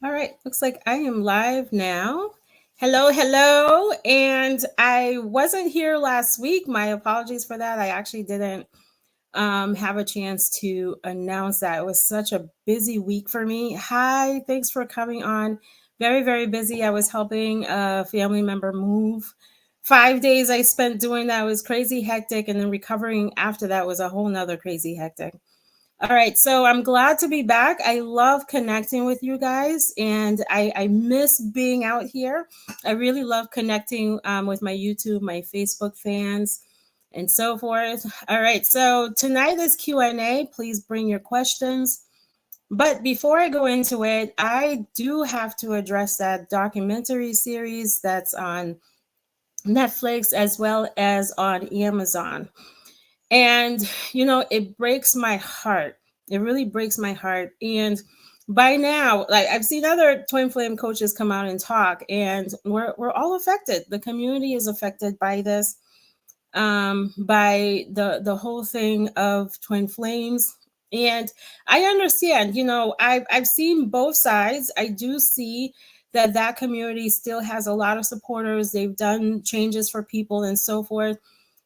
All right, looks like I am live now. Hello, hello. And I wasn't here last week. My apologies for that. I actually didn't have a chance to announce that. It was such a busy week for me. Hi, thanks for coming on. Very, very busy. I was helping a family member move. 5 days I spent doing that. It was crazy hectic. And then recovering after that was a whole nother crazy hectic. All right, so I'm glad to be back. I love connecting with you guys, and I miss being out here. I really love connecting with my YouTube, my Facebook fans, and so forth. All right, so tonight is Q&A. Please bring your questions. But before I go into it, I do have to address that documentary series that's on Netflix as well as on Amazon. And, it breaks my heart. It really breaks my heart. And by now, like I've seen other twin flame coaches come out and talk, and we're all affected. The community is affected by this, by the whole thing of twin flames. And I understand, I've seen both sides. I do see that community still has a lot of supporters. They've done changes for people and so forth.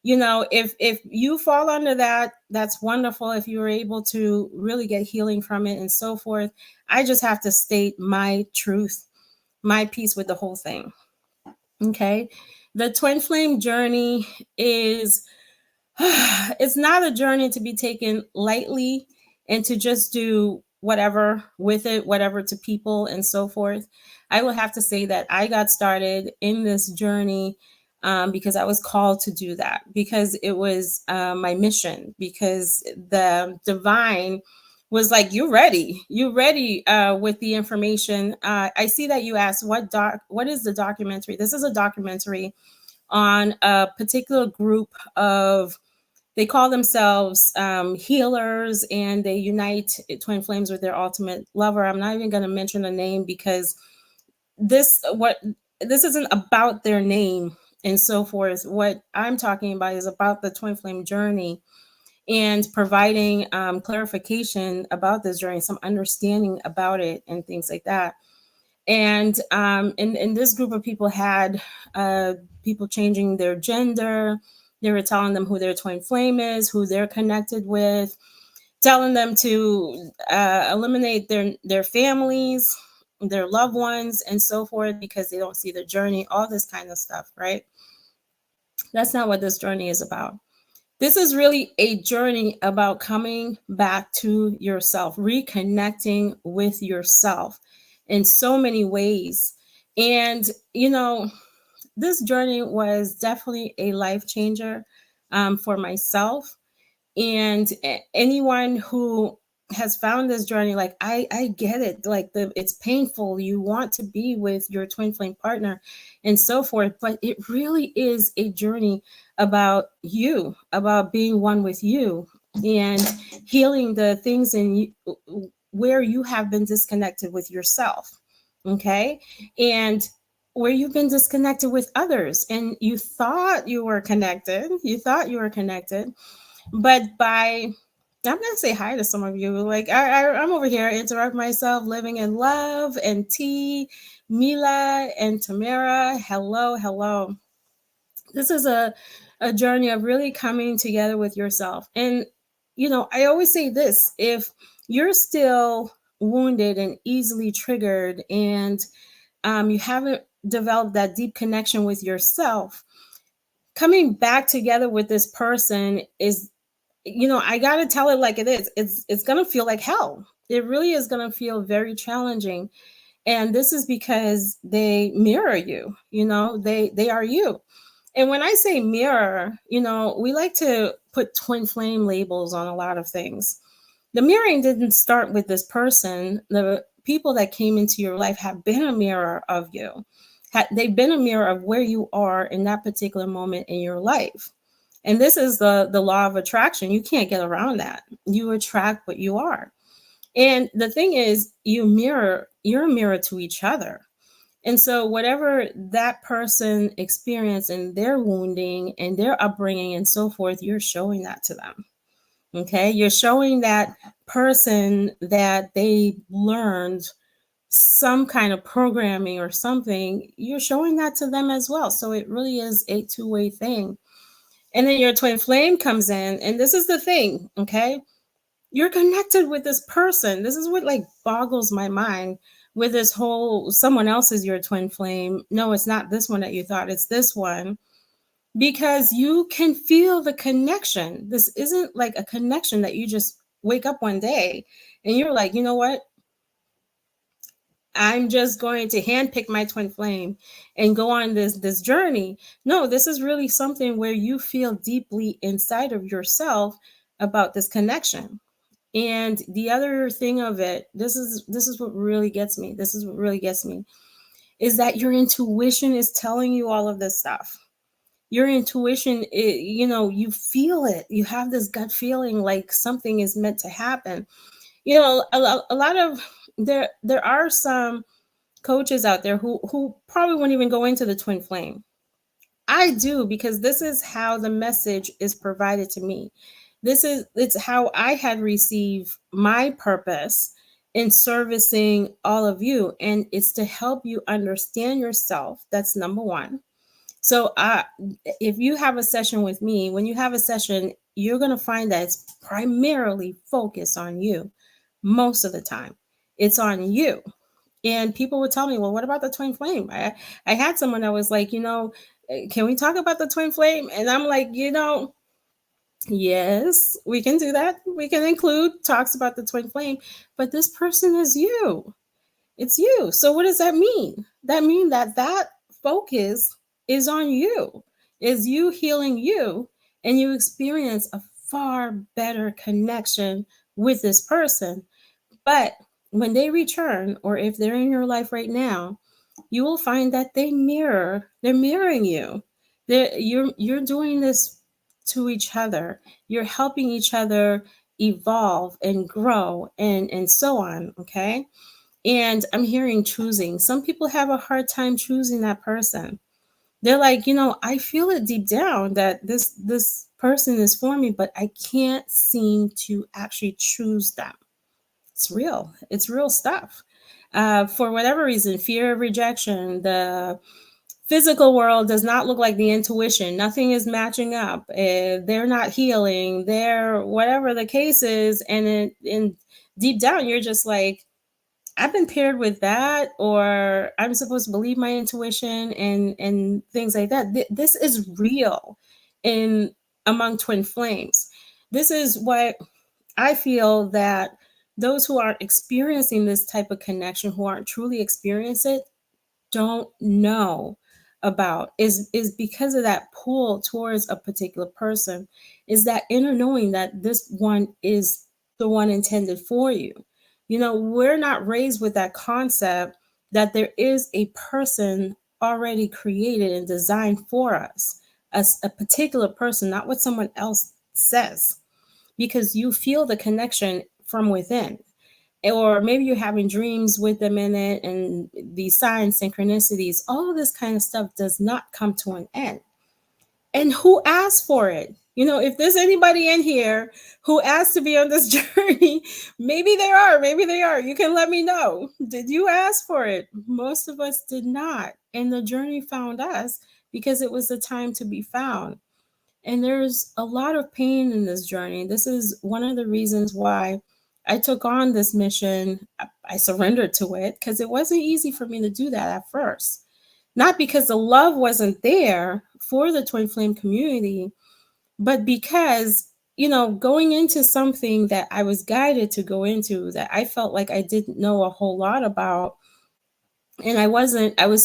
If you fall under that, that's wonderful. If you were able to really get healing from it and so forth. I just have to state my truth, my piece with the whole thing. Okay. The twin flame journey is it's not a journey to be taken lightly and to just do whatever with it, whatever to people and so forth. I will have to say that I got started in this journey because I was called to do that, because it was my mission, because the divine was like, you ready with the information. I see that you asked what is the documentary. This is a documentary on a particular group of, they call themselves healers, and they unite twin flames with their ultimate lover. I'm not even going to mention the name because this isn't about their name and so forth. What I'm talking about is about the twin flame journey and providing clarification about this journey, some understanding about it and things like that. And in this group of people had people changing their gender. They were telling them who their twin flame is, who they're connected with, telling them to eliminate their families, their loved ones, and so forth, because they don't see the journey, all this kind of stuff, right? That's not what this journey is about. This is really a journey about coming back to yourself, reconnecting with yourself in so many ways. And, this journey was definitely a life changer for myself. And anyone who has found this journey, like I get it, like it's painful, you want to be with your twin flame partner and so forth, but it really is a journey about you, about being one with you and healing the things in you where you have been disconnected with yourself. Okay. And where you've been disconnected with others, and you thought you were connected, but I'm gonna say hi to some of you. Like I'm over here, interrupt myself, living in love, and T, Mila, and Tamara. Hello, hello. This is a journey of really coming together with yourself. And I always say this: if you're still wounded and easily triggered, and you haven't developed that deep connection with yourself, coming back together with this person is, I got to tell it like it is. It's going to feel like hell. It really is going to feel very challenging. And this is because they mirror you, they are you. And when I say mirror, we like to put twin flame labels on a lot of things. The mirroring didn't start with this person. The people that came into your life have been a mirror of you. They've been a mirror of where you are in that particular moment in your life. And this is the law of attraction. You can't get around that. You attract what you are. And the thing is, you're a mirror to each other. And so whatever that person experienced in their wounding and their upbringing and so forth, you're showing that to them. Okay. You're showing that person that they learned some kind of programming or something, you're showing that to them as well. So it really is a two-way thing. And then your twin flame comes in, and this is the thing, okay? You're connected with this person. This is what like boggles my mind with this whole someone else is your twin flame. No, it's not this one that you thought, it's this one. Because you can feel the connection. This isn't like a connection that you just wake up one day and you're like, you know what? I'm just going to handpick my twin flame and go on this journey. No, this is really something where you feel deeply inside of yourself about this connection. And the other thing of it, this is what really gets me. This is what really gets me is that your intuition is telling you all of this stuff. Your intuition, you feel it. You have this gut feeling like something is meant to happen. A lot of there are some coaches out there who probably won't even go into the twin flame. I do, because this is how the message is provided to me. It's how I had received my purpose in servicing all of you, and it's to help you understand yourself. That's number one. So if you have a session with me, when you have a session, you're going to find that it's primarily focused on you. Most of the time it's on you. And people would tell me, well, what about the twin flame? I had someone that was like, can we talk about the twin flame? And I'm like, yes, we can do that. We can include talks about the twin flame, but this person is you. It's you. So what does that mean? That means that focus is on you, is you healing you, and you experience a far better connection with this person. But when they return, or if they're in your life right now, you will find that they're mirroring you. You're doing this to each other. You're helping each other evolve and grow and so on. Okay. And I'm hearing choosing. Some people have a hard time choosing that person. They're like, I feel it deep down that this person is for me, but I can't seem to actually choose them. It's real. It's real stuff. For whatever reason, fear of rejection, the physical world does not look like the intuition. Nothing is matching up. They're not healing. They're whatever the case is. And in deep down, you're just like, I've been paired with that, or I'm supposed to believe my intuition and things like that. This is real in among twin flames. This is what I feel that those who aren't experiencing this type of connection, who aren't truly experiencing it, don't know about is because of that pull towards a particular person, is that inner knowing that this one is the one intended for you. We're not raised with that concept that there is a person already created and designed for us, as a particular person, not what someone else says, because you feel the connection from within. Or maybe you're having dreams with them in it, and these signs, synchronicities, all of this kind of stuff does not come to an end. And who asked for it? If there's anybody in here who asked to be on this journey, maybe they are. You can let me know. Did you ask for it? Most of us did not. And the journey found us because it was the time to be found. And there's a lot of pain in this journey. This is one of the reasons why I took on this mission. I surrendered to it because it wasn't easy for me to do that at first. Not because the love wasn't there for the twin flame community, but because, going into something that I was guided to go into, that I felt like I didn't know a whole lot about. And I was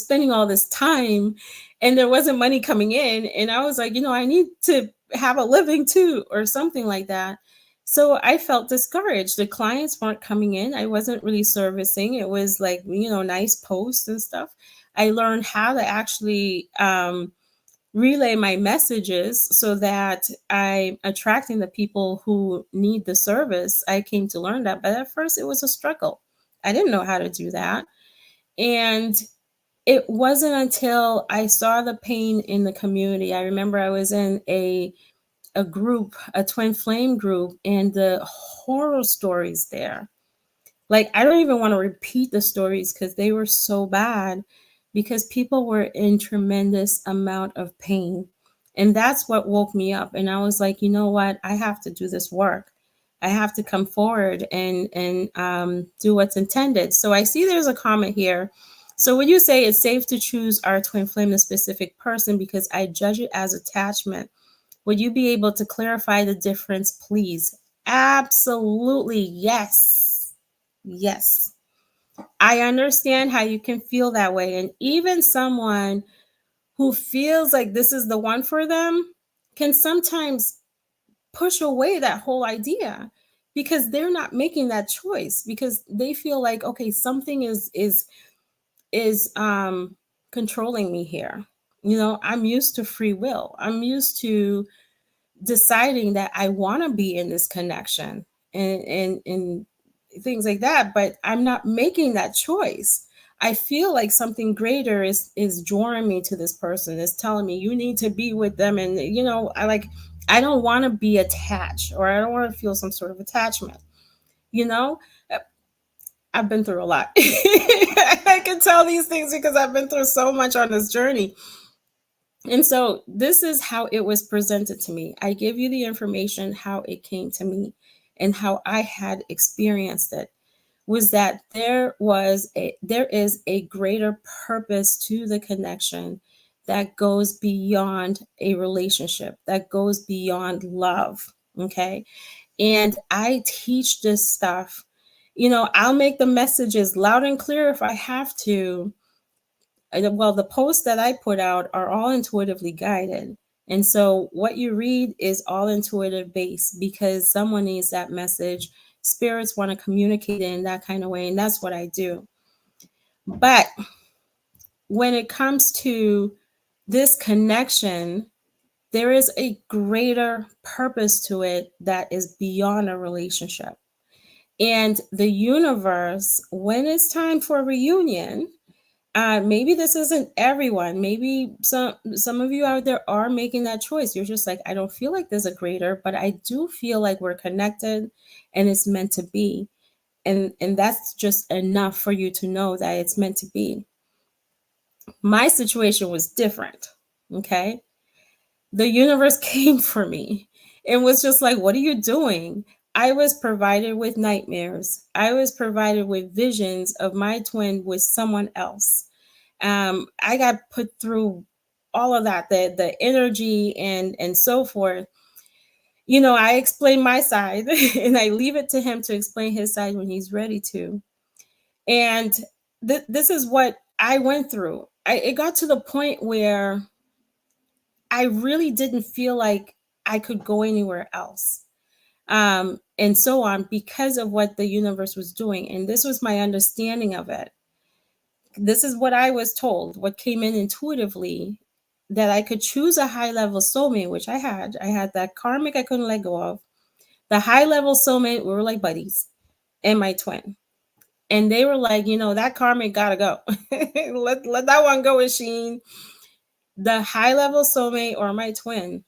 spending all this time and there wasn't money coming in. And I was like, I need to have a living too, or something like that. So I felt discouraged. The clients weren't coming in. I wasn't really servicing. It was like, nice posts and stuff. I learned how to actually relay my messages so that I'm attracting the people who need the service. I came to learn that. But at first, it was a struggle. I didn't know how to do that. And it wasn't until I saw the pain in the community. I remember I was in a group, a twin flame group, and the horror stories there. Like, I don't even want to repeat the stories because they were so bad, because people were in tremendous amount of pain. And that's what woke me up. And I was like, you know what? I have to do this work. I have to come forward and do what's intended. So I see there's a comment here. So would you say it's safe to choose our twin flame, a specific person, because I judge it as attachment? Would you be able to clarify the difference, please? Absolutely, yes. Yes. I understand how you can feel that way. And even someone who feels like this is the one for them can sometimes push away that whole idea because they're not making that choice, because they feel like, okay, something is controlling me here. You know, I'm used to free will. I'm used to deciding that I want to be in this connection and things like that, but I'm not making that choice. I feel like something greater is drawing me to this person, is telling me you need to be with them. And you know, I don't want to be attached, or I don't want to feel some sort of attachment, you know. Uh, I've been through a lot. I can tell these things because I've been through so much on this journey. And so this is how it was presented to me. I give you the information how it came to me and how I had experienced it, was that there is a greater purpose to the connection that goes beyond a relationship, that goes beyond love. Okay? And I teach this stuff. You know, I'll make the messages loud and clear if I have to. Well, the posts that I put out are all intuitively guided. And so what you read is all intuitive based, because someone needs that message. Spirits want to communicate in that kind of way. And that's what I do. But when it comes to this connection, there is a greater purpose to it that is beyond a relationship. And the universe, when it's time for a reunion, maybe this isn't everyone. Maybe some of you out there are making that choice. You're just like, I don't feel like there's a greater, but I do feel like we're connected and it's meant to be. And that's just enough for you to know that it's meant to be. My situation was different. Okay. The universe came for me and was just like, what are you doing? I was provided with nightmares. I was provided with visions of my twin with someone else. I got put through all of that, the energy and so forth. You know, I explain my side and I leave it to him to explain his side when he's ready to. And this is what I went through. It got to the point where I really didn't feel like I could go anywhere else. And so on, because of what the universe was doing. And this was my understanding of it. This is what I was told, what came in intuitively, that I could choose a high level soulmate, which I had. I had that karmic I couldn't let go of. The high level soulmate, we were like buddies, and my twin. And they were like, you know, that karmic gotta go. let that one go, 𝐿 the high level soulmate or my twin.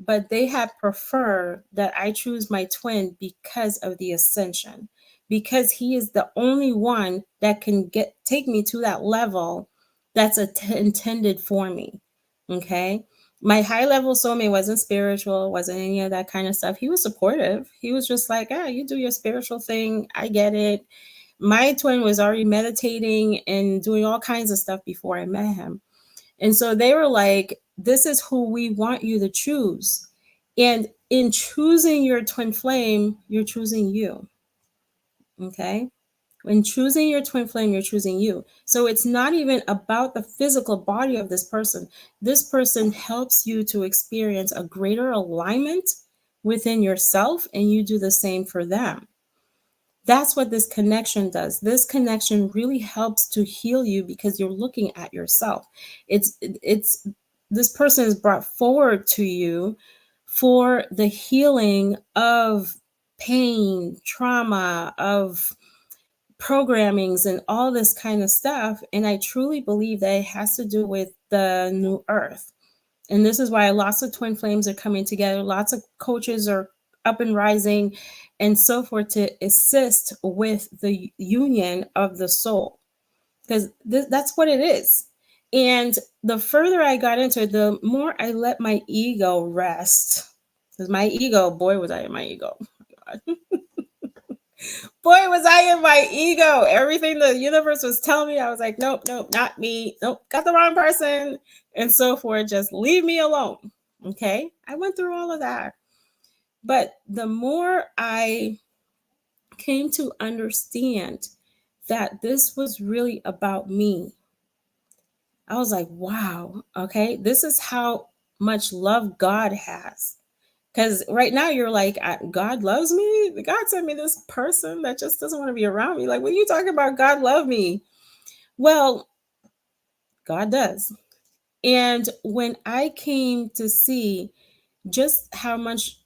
But they had preferred that I choose my twin because of the ascension, because he is the only one that can take me to that level that's intended for me. Okay. My high level soulmate wasn't spiritual, wasn't any of that kind of stuff. He was supportive. He was just like, ah, you do your spiritual thing. I get it. My twin was already meditating and doing all kinds of stuff before I met him. And so they were like, this is who we want you to choose. And in choosing your twin flame, you're choosing you. Okay. When choosing your twin flame, you're choosing you. So it's not even about the physical body of this person. This person helps you to experience a greater alignment within yourself, and you do the same for them. That's what this connection does. This connection really helps to heal you because you're looking at yourself. It's this person is brought forward to you for the healing of pain, trauma, of programmings and all this kind of stuff. And I truly believe that it has to do with the new earth. And this is why lots of twin flames are coming together. Lots of coaches are up and rising and so forth to assist with the union of the soul, because that's what it is. And the further I got into it, the more I let my ego rest. Because my ego, boy, was I in my ego. Boy, was I in my ego. Everything the universe was telling me, I was like, nope, nope, not me. Nope, got the wrong person. And so forth. Just leave me alone. Okay. I went through all of that. But the more I came to understand that this was really about me, I was like, wow, okay, this is how much love God has. Because right now you're like, God loves me. God sent me this person that just doesn't want to be around me. Like, what are you talking about? God love me. Well, God does. And when I came to see just how much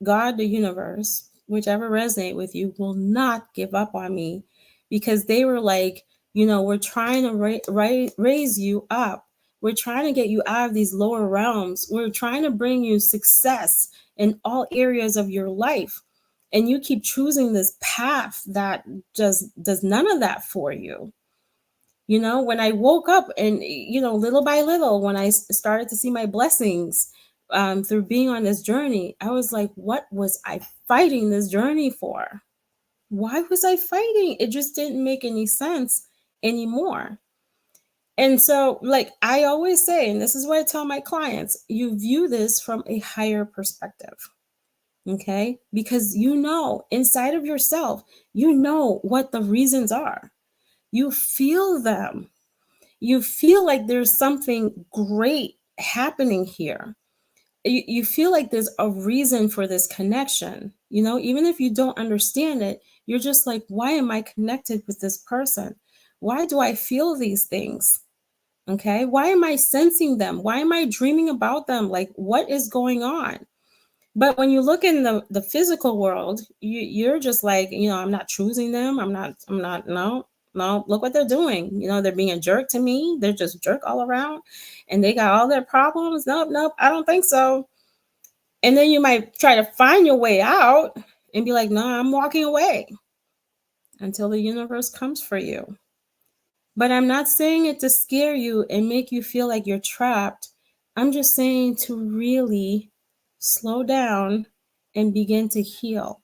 God, the universe, whichever resonate with you, will not give up on me, because they were like, we're trying to raise you up. We're trying to get you out of these lower realms. We're trying to bring you success in all areas of your life. And you keep choosing this path that just does none of that for you. When I woke up and, little by little, when I started to see my blessings through being on this journey, I was like, what was I fighting this journey for? Why was I fighting? It just didn't make any sense anymore. And so, like I always say, and this is what I tell my clients, you view this from a higher perspective. Okay? Because inside of yourself, what the reasons are. You feel them. You feel like there's something great happening here. You feel like there's a reason for this connection. Even if you don't understand it, you're just like, why am I connected with this person? Why do I feel these things? Okay. Why am I sensing them? Why am I dreaming about them? Like, what is going on? But when you look in the physical world, you're just like, I'm not choosing them. I'm not, no, look what they're doing. They're being a jerk to me. They're just jerk all around and they got all their problems. Nope, I don't think so. And then you might try to find your way out and be like, no, I'm walking away until the universe comes for you. But I'm not saying it to scare you and make you feel like you're trapped. I'm just saying to really slow down and begin to heal,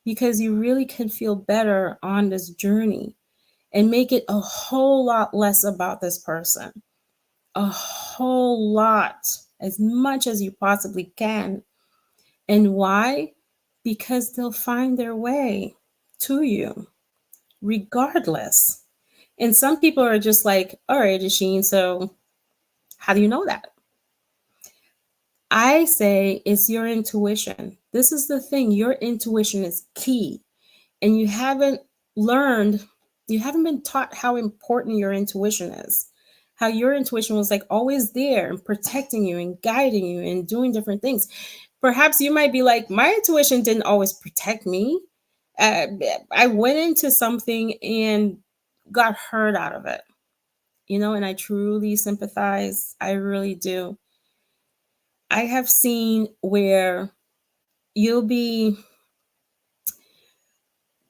because you really can feel better on this journey and make it a whole lot less about this person. A whole lot, as much as you possibly can. And why? Because they'll find their way to you regardless. And some people are just like, all right, 𝐾𝐿, so how do you know that? I say it's your intuition. This is the thing. Your intuition is key. And you haven't been taught how important your intuition is. How your intuition was like always there and protecting you and guiding you and doing different things. Perhaps you might be like, my intuition didn't always protect me. I went into something and got hurt out of it. And I truly sympathize. I really do. I have seen where you'll be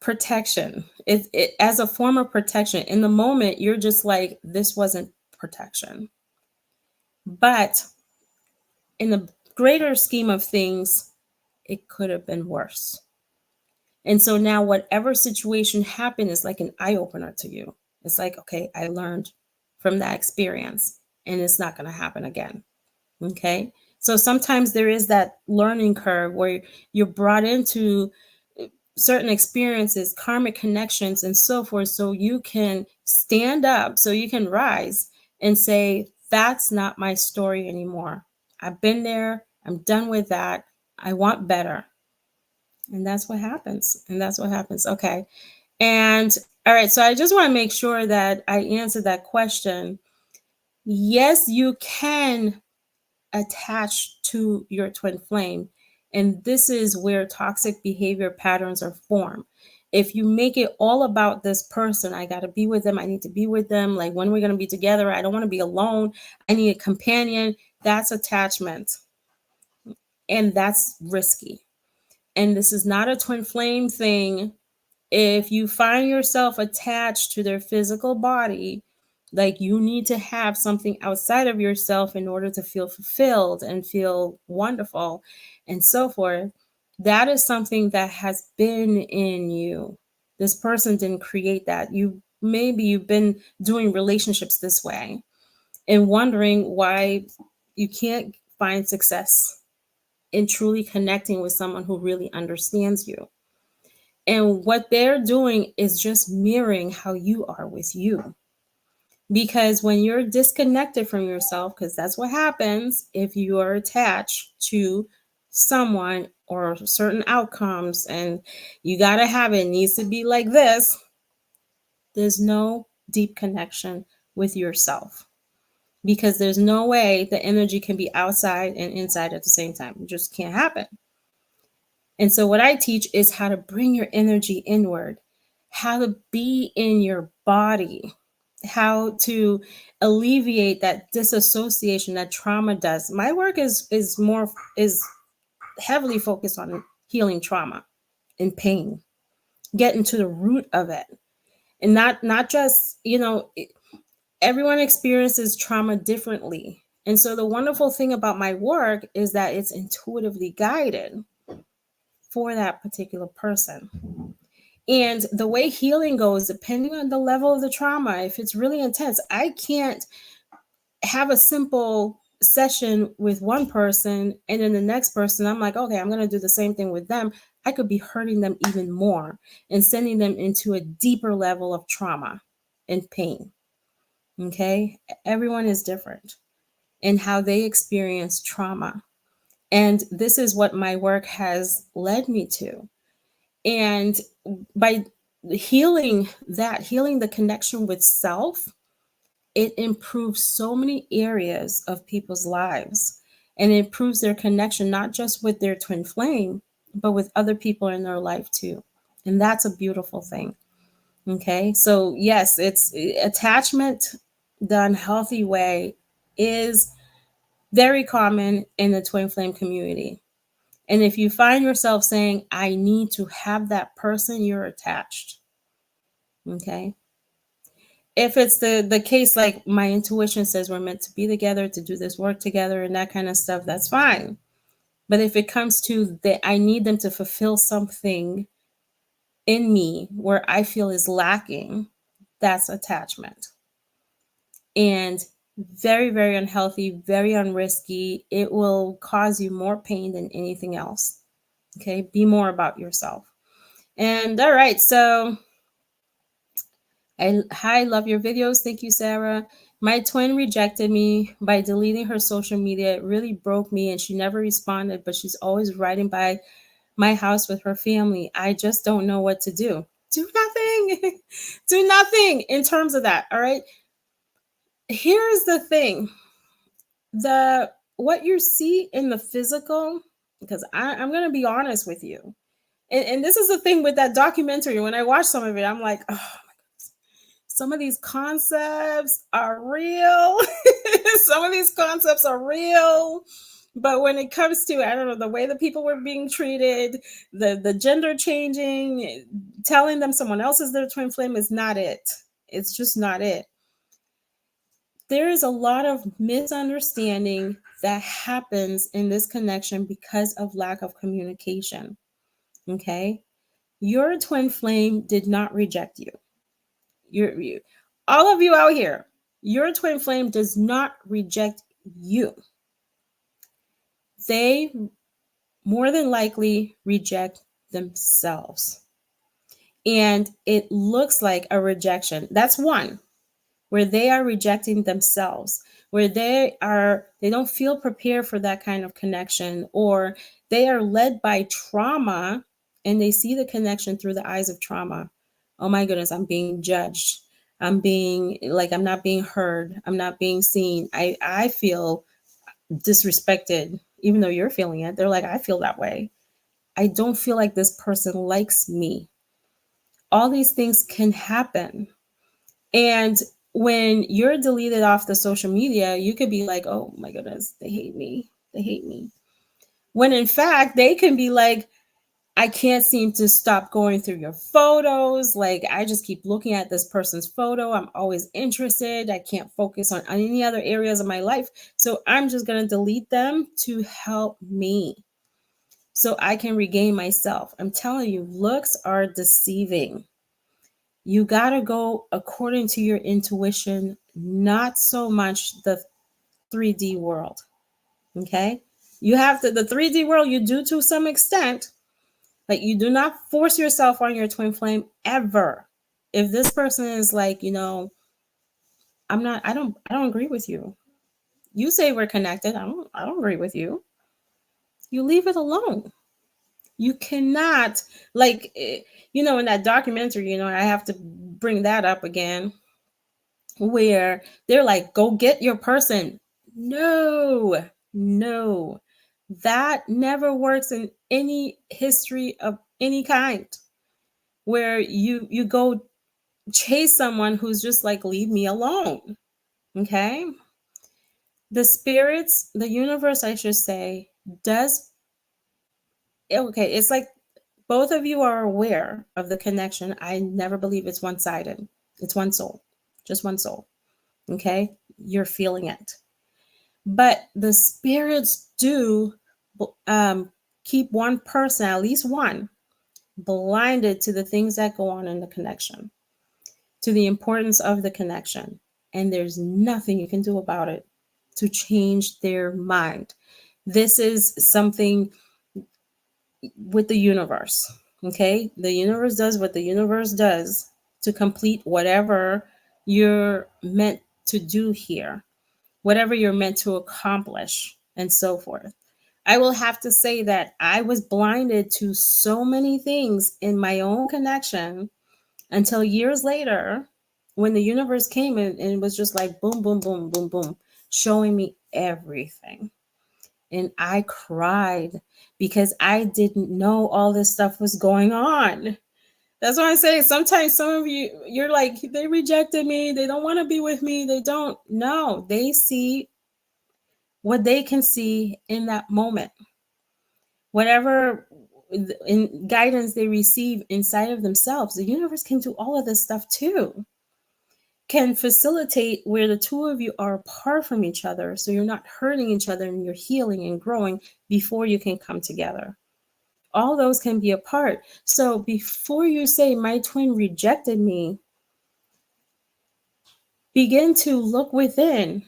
protection. It as a form of protection. In the moment, you're just like, this wasn't protection. But in the greater scheme of things, it could have been worse. And so now whatever situation happened is like an eye-opener to you. It's like, okay, I learned from that experience and it's not going to happen again. Okay. So sometimes there is that learning curve where you're brought into certain experiences, karmic connections, and so forth, so you can stand up, so you can rise and say, that's not my story anymore. I've been there. I'm done with that. I want better. And that's what happens. Okay. And all right. So I just want to make sure that I answered that question. Yes, you can attach to your twin flame. And this is where toxic behavior patterns are formed. If you make it all about this person, I got to be with them. I need to be with them. Like, when we're going to be together, I don't want to be alone. I need a companion. That's attachment. And that's risky. And this is not a twin flame thing. If you find yourself attached to their physical body, like you need to have something outside of yourself in order to feel fulfilled and feel wonderful and so forth, that is something that has been in you. This person didn't create that. You've been doing relationships this way and wondering why you can't find success in truly connecting with someone who really understands you. And what they're doing is just mirroring how you are with you. Because when you're disconnected from yourself, because that's what happens if you are attached to someone or certain outcomes, and you got to have it needs to be like this, there's no deep connection with yourself. Because there's no way the energy can be outside and inside at the same time. It just can't happen. And so what I teach is how to bring your energy inward, how to be in your body, how to alleviate that disassociation that trauma does. My work is heavily focused on healing trauma and pain, getting to the root of it. And not just, everyone experiences trauma differently. And so the wonderful thing about my work is that it's intuitively guided for that particular person. And the way healing goes, depending on the level of the trauma, if it's really intense, I can't have a simple session with one person and then the next person, I'm like, okay, I'm going to do the same thing with them. I could be hurting them even more and sending them into a deeper level of trauma and pain. Okay? Everyone is different in how they experience trauma. And this is what my work has led me to. And by healing the connection with self, it improves so many areas of people's lives. And it improves their connection, not just with their twin flame, but with other people in their life too. And that's a beautiful thing. Okay. So yes, it's attachment done healthy way is very common in the twin flame community. And if you find yourself saying, I need to have that person, you're attached. Okay. If it's the case, like my intuition says we're meant to be together, to do this work together and that kind of stuff, that's fine. But if it comes to that, I need them to fulfill something in me where I feel is lacking, that's attachment. And very, very unhealthy, very unrisky. It will cause you more pain than anything else. Okay, be more about yourself. And all right, so hi, love your videos. Thank you, Sarah. My twin rejected me by deleting her social media. It really broke me and she never responded, but she's always riding by my house with her family. I just don't know what to do. Do nothing. Do nothing in terms of that. All right. Here's the thing. What you see in the physical, because I'm going to be honest with you. And this is the thing with that documentary. When I watch some of it, I'm like, oh my goodness, some of these concepts are real. Some of these concepts are real. But when it comes to, I don't know, the way that people were being treated, the gender changing, telling them someone else is their twin flame is not it. It's just not it. There is a lot of misunderstanding that happens in this connection because of lack of communication. Okay? Your twin flame did not reject you. You all of you out here, your twin flame does not reject you. They more than likely reject themselves. And it looks like a rejection. That's one, where they are rejecting themselves, where they don't feel prepared for that kind of connection, or they are led by trauma and they see the connection through the eyes of trauma. Oh my goodness, I'm being judged. I'm not being heard. I'm not being seen. I feel disrespected, even though you're feeling it. They're like, I feel that way. I don't feel like this person likes me. All these things can happen. And when you're deleted off the social media, you could be like, oh my goodness, they hate me. They hate me. When in fact, they can be like, I can't seem to stop going through your photos. Like, I just keep looking at this person's photo. I'm always interested. I can't focus on any other areas of my life. So I'm just going to delete them to help me so I can regain myself. I'm telling you, looks are deceiving. You got to go according to your intuition, not so much the 3D world. Okay? You have to, the 3D world, you do to some extent. Like, you do not force yourself on your twin flame ever. If this person is like, you know, I don't agree with you. You say we're connected. I don't agree with you. You leave it alone. You cannot, like, you know, in that documentary, you know, I have to bring that up again, where they're like, go get your person. No, that never works in any history of any kind, where you go chase someone who's just like, leave me alone. Okay. The spirits, the universe, I should say, does, okay, it's like both of you are aware of the connection. I never believe it's one-sided. It's one soul, just one soul. Okay. You're feeling it. But the spirits do keep one person, at least one, blinded to the things that go on in the connection, to the importance of the connection. And there's nothing you can do about it to change their mind. This is something with the universe. Okay. The universe does what the universe does to complete whatever you're meant to do here, whatever you're meant to accomplish, and so forth. I will have to say that I was blinded to so many things in my own connection until years later, when the universe came in and it was just like boom, boom, boom, boom, boom, showing me everything. And I cried because I didn't know all this stuff was going on. That's why I say sometimes some of you, you're like, they rejected me. They don't want to be with me. They don't. No, they see what they can see in that moment. Whatever in guidance they receive inside of themselves, the universe can do all of this stuff too. Can facilitate where the two of you are apart from each other, so you're not hurting each other and you're healing and growing before you can come together. All those can be a part. So before you say my twin rejected me, begin to look within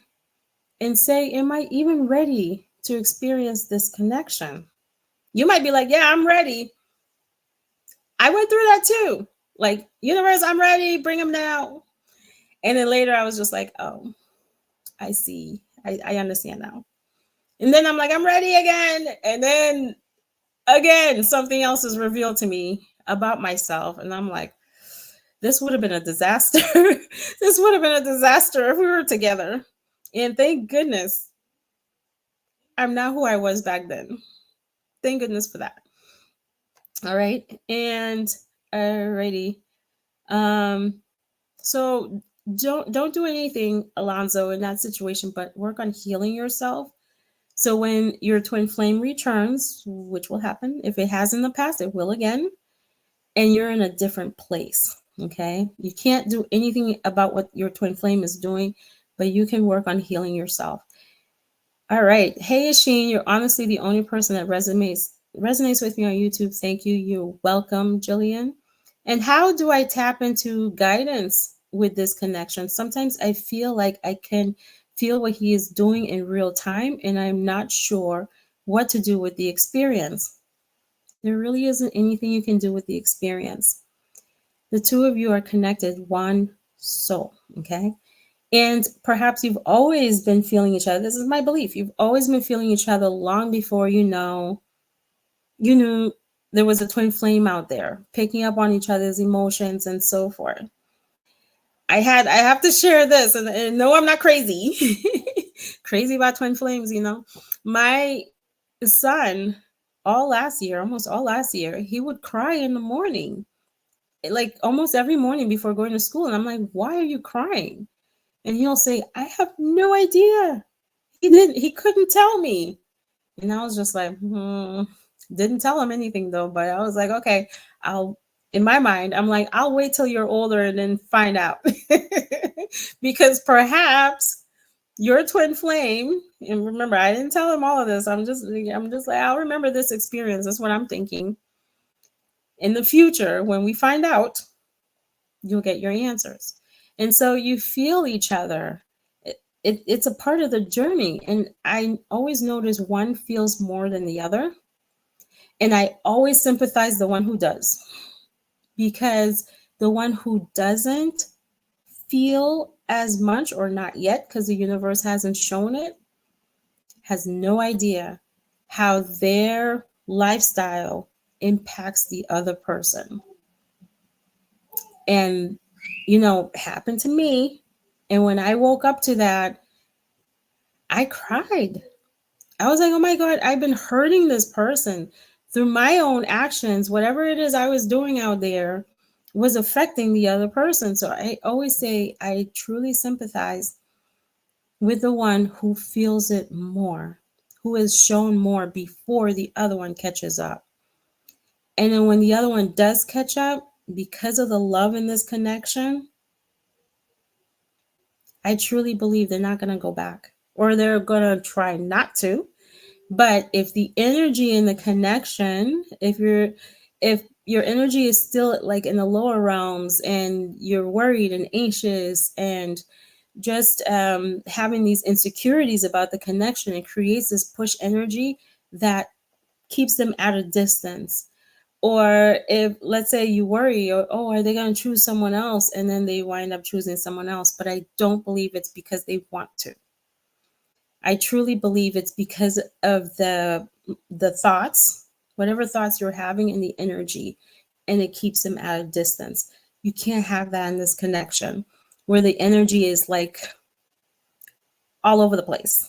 and say, am I even ready to experience this connection? You might be like, yeah, I'm ready. I went through that too. Like, universe, I'm ready. Bring him now. And then later I was just like, oh, I see. I understand now. And then I'm like, I'm ready again. And then again, something else is revealed to me about myself. And I'm like, this would have been a disaster. This would have been a disaster if we were together. And thank goodness I'm not who I was back then. Thank goodness for that. All right. And alrighty. So don't do anything, Alonzo, in that situation, but work on healing yourself. So when your twin flame returns, which will happen, if it has in the past, it will again, and you're in a different place. Okay. You can't do anything about what your twin flame is doing, but you can work on healing yourself. All right. Hey, Asheen, you're honestly the only person that resonates with me on YouTube. Thank you. You're welcome, Jillian. And how do I tap into guidance with this connection? Sometimes I feel like I can feel what he is doing in real time, and I'm not sure what to do with the experience. There really isn't anything you can do with the experience. The two of you are connected, one soul, okay? And perhaps you've always been feeling each other. This is my belief. You've always been feeling each other long before you knew there was a twin flame out there, picking up on each other's emotions and so forth. I have to share this, and no, I'm not crazy. Crazy about twin flames, you know. My son, almost all last year, he would cry in the morning, like almost every morning before going to school. And I'm like, why are you crying? And he'll say, I have no idea. He couldn't tell me. And I was just like, Didn't tell him anything though, but I was like, okay, in my mind, I'm like, I'll wait till you're older and then find out. Because perhaps your twin flame, and remember, I didn't tell him all of this. I'm just like, I'll remember this experience. That's what I'm thinking. In the future, when we find out, you'll get your answers. And so you feel each other. It's a part of the journey. And I always notice one feels more than the other. And I always sympathize the one who does, because the one who doesn't feel as much, or not yet, because the universe hasn't shown it, has no idea how their lifestyle impacts the other person. And, happened to me. And when I woke up to that, I cried. I was like, oh my God, I've been hurting this person through my own actions. Whatever it is I was doing out there was affecting the other person. So I always say I truly sympathize with the one who feels it more, who is shown more before the other one catches up. And then when the other one does catch up, because of the love in this connection, I truly believe they're not going to go back, or they're going to try not to. But if the energy in the connection, if your energy is still like in the lower realms and you're worried and anxious and just having these insecurities about the connection, it creates this push energy that keeps them at a distance. Or if, let's say, you worry, or, oh, are they going to choose someone else? And then they wind up choosing someone else. But I don't believe it's because they want to. I truly believe it's because of the thoughts, whatever thoughts you're having, in the energy, and it keeps them at a distance. You can't have that in this connection where the energy is like all over the place,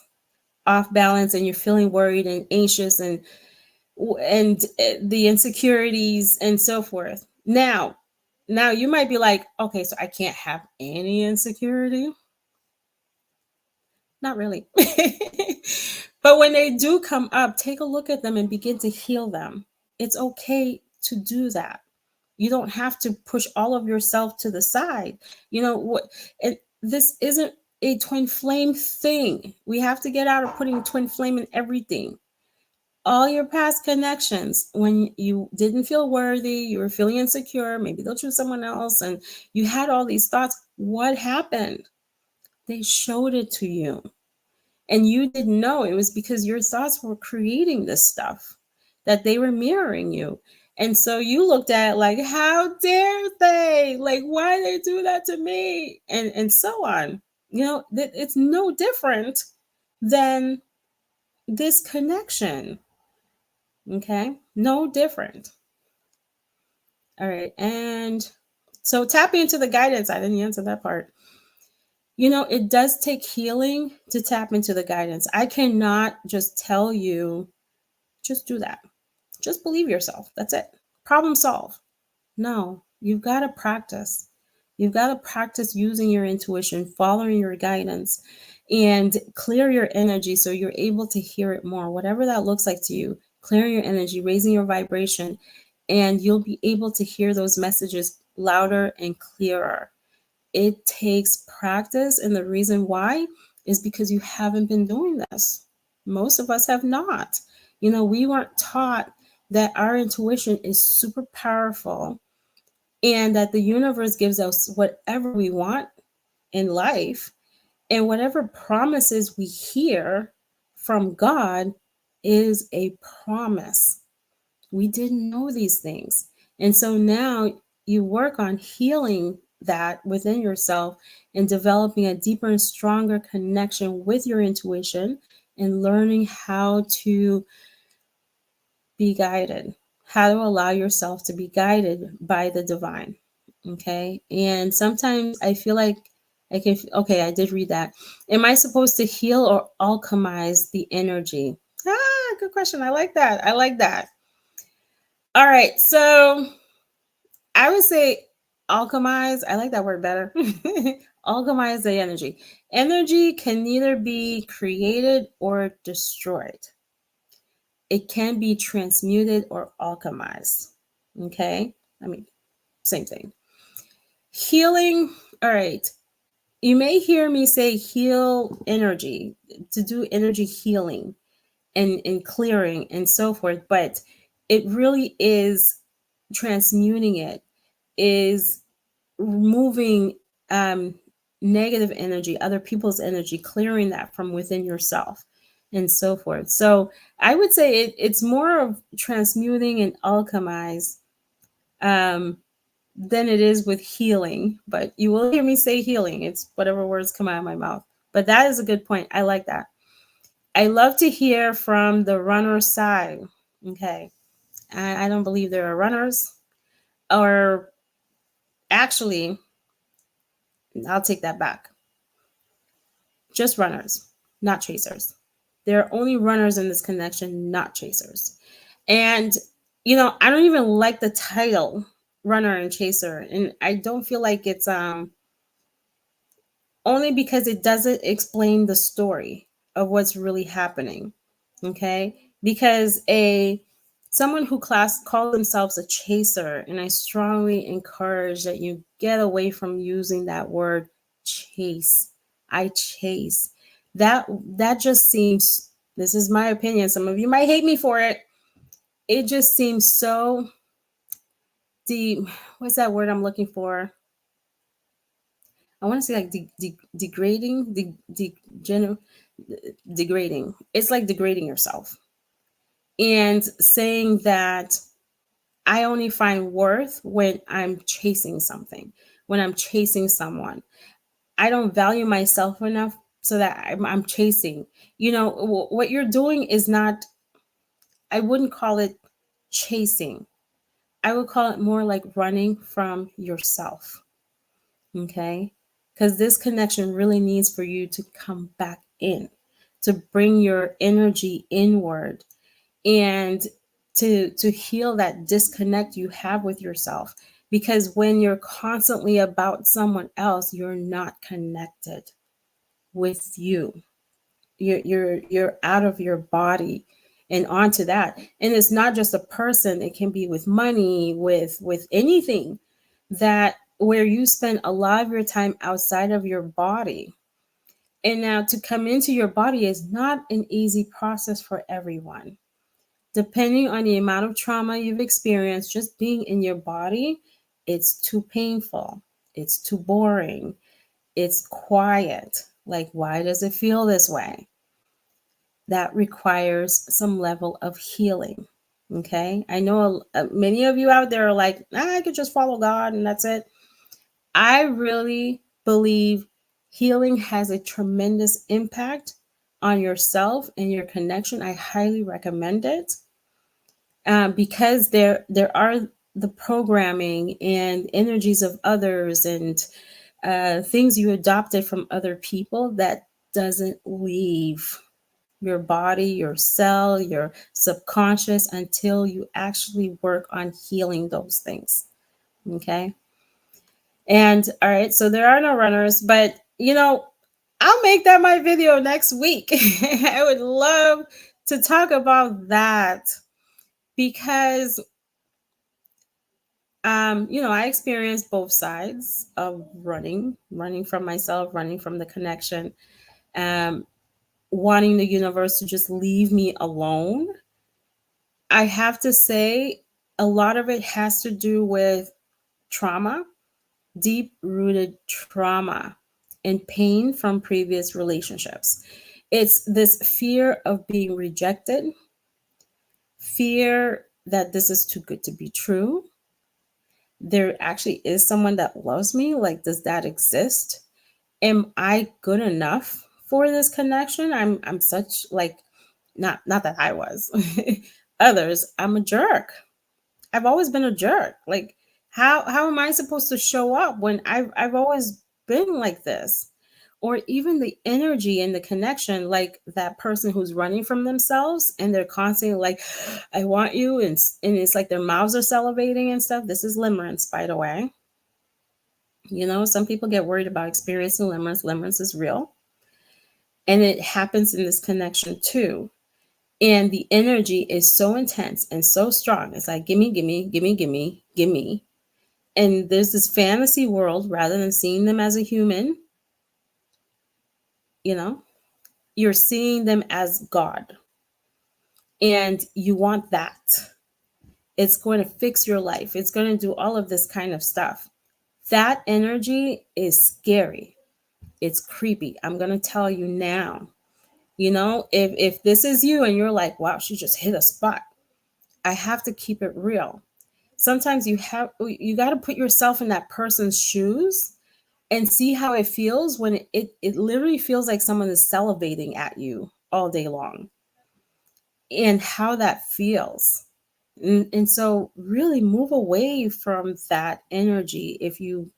off balance, and you're feeling worried and anxious and the insecurities and so forth. Now you might be like, okay, so I can't have any insecurity. Not really. But when they do come up, take a look at them and begin to heal them. It's okay to do that. You don't have to push all of yourself to the side. And this isn't a twin flame thing. We have to get out of putting twin flame in everything. All your past connections, when you didn't feel worthy, you were feeling insecure, maybe they'll choose someone else, and you had all these thoughts. What happened? They showed it to you. And you didn't know. It was because your thoughts were creating this stuff, that they were mirroring you. And so you looked at it like, how dare they? Like, why they do that to me? And so on. It's no different than this connection. Okay? No different. All right. And so tapping into the guidance, I didn't answer that part. It does take healing to tap into the guidance. I cannot just tell you, just do that. Just believe yourself. That's it. Problem solved. No, you've got to practice. You've got to practice using your intuition, following your guidance, and clear your energy so you're able to hear it more. Whatever that looks like to you, clearing your energy, raising your vibration, and you'll be able to hear those messages louder and clearer. It takes practice, and the reason why is because you haven't been doing this. Most of us have not. We weren't taught that our intuition is super powerful and that the universe gives us whatever we want in life, and whatever promises we hear from God is a promise. We didn't know these things. And so now you work on healing that within yourself and developing a deeper and stronger connection with your intuition, and learning how to be guided, how to allow yourself to be guided by the divine. Okay. And sometimes I feel like I did read that. Am I supposed to heal or alchemize the energy? Good question. I like that. All right. So I would say alchemize. I like that word better. Alchemize the energy. Energy can neither be created or destroyed. it can be transmuted or alchemized. Okay? I mean, same thing. Healing, all right. You may hear me say heal energy, to do energy healing and clearing and so forth, but it really is transmuting it, is removing negative energy, other people's energy, clearing that from within yourself and so forth. So I would say it's more of transmuting and alchemize than it is with healing. But you will hear me say healing. It's whatever words come out of my mouth. But that is a good point. I like that. I love to hear from the runner side. Okay. I don't believe there are runners, or actually, I'll take that back. Just runners, not chasers. There are only runners in this connection, not chasers. And, I don't even like the title runner and chaser. And I don't feel like it's only because it doesn't explain the story of what's really happening. Okay? Because someone who calls themselves a chaser, and I strongly encourage that you get away from using that word chase. I chase. That just seems, this is my opinion, some of you might hate me for it. It just seems so deep. What's that word I'm looking for? I want to say like degrading, degrading. It's like degrading yourself and saying that I only find worth when I'm chasing something, when I'm chasing someone. I don't value myself enough so that I'm chasing. What you're doing is not, I wouldn't call it chasing. I would call it more like running from yourself. Okay? Because this connection really needs for you to come back in, to bring your energy inward, and to heal that disconnect you have with yourself. Because when you're constantly about someone else, you're not connected with you. You're out of your body and onto that. And it's not just a person, it can be with money, with anything that where you spend a lot of your time outside of your body. And now to come into your body is not an easy process for everyone. Depending on the amount of trauma you've experienced, just being in your body, it's too painful. It's too boring. It's quiet. Like, why does it feel this way? That requires some level of healing. Okay. I know many of you out there are like, I could just follow God and that's it. I really believe healing has a tremendous impact on yourself and your connection. I highly recommend it because there are the programming and energies of others and things you adopted from other people that doesn't leave your body, your cell, your subconscious until you actually work on healing those things. Okay. And all right, so there are no runners, but I'll make that my video next week. I would love to talk about that because I experienced both sides of running from myself, running from the connection, wanting the universe to just leave me alone. I have to say, a lot of it has to do with trauma, deep rooted trauma and pain from previous relationships. It's this fear of being rejected, fear that this is too good to be true. There actually is someone that loves me. Like, does that exist? Am I good enough for this connection? I'm such like, not that I was. Others, I'm a jerk. I've always been a jerk. Like, how am I supposed to show up when I've always been like this? Or even the energy and the connection, like that person who's running from themselves and they're constantly like, I want you, and it's like their mouths are salivating and stuff. This is limerence, by the way. Some people get worried about experiencing limerence. Limerence is real. And it happens in this connection too. And the energy is so intense and so strong. It's like, gimme, gimme, gimme, gimme, gimme. And there's this fantasy world, rather than seeing them as a human, you know, you're seeing them as God. And you want that. It's going to fix your life. It's going to do all of this kind of stuff. That energy is scary. It's creepy. I'm going to tell you now. If this is you and you're like, wow, she just hit a spot, I have to keep it real. Sometimes you got to put yourself in that person's shoes and see how it feels when it literally feels like someone is salivating at you all day long, and how that feels. And so really move away from that energy. If you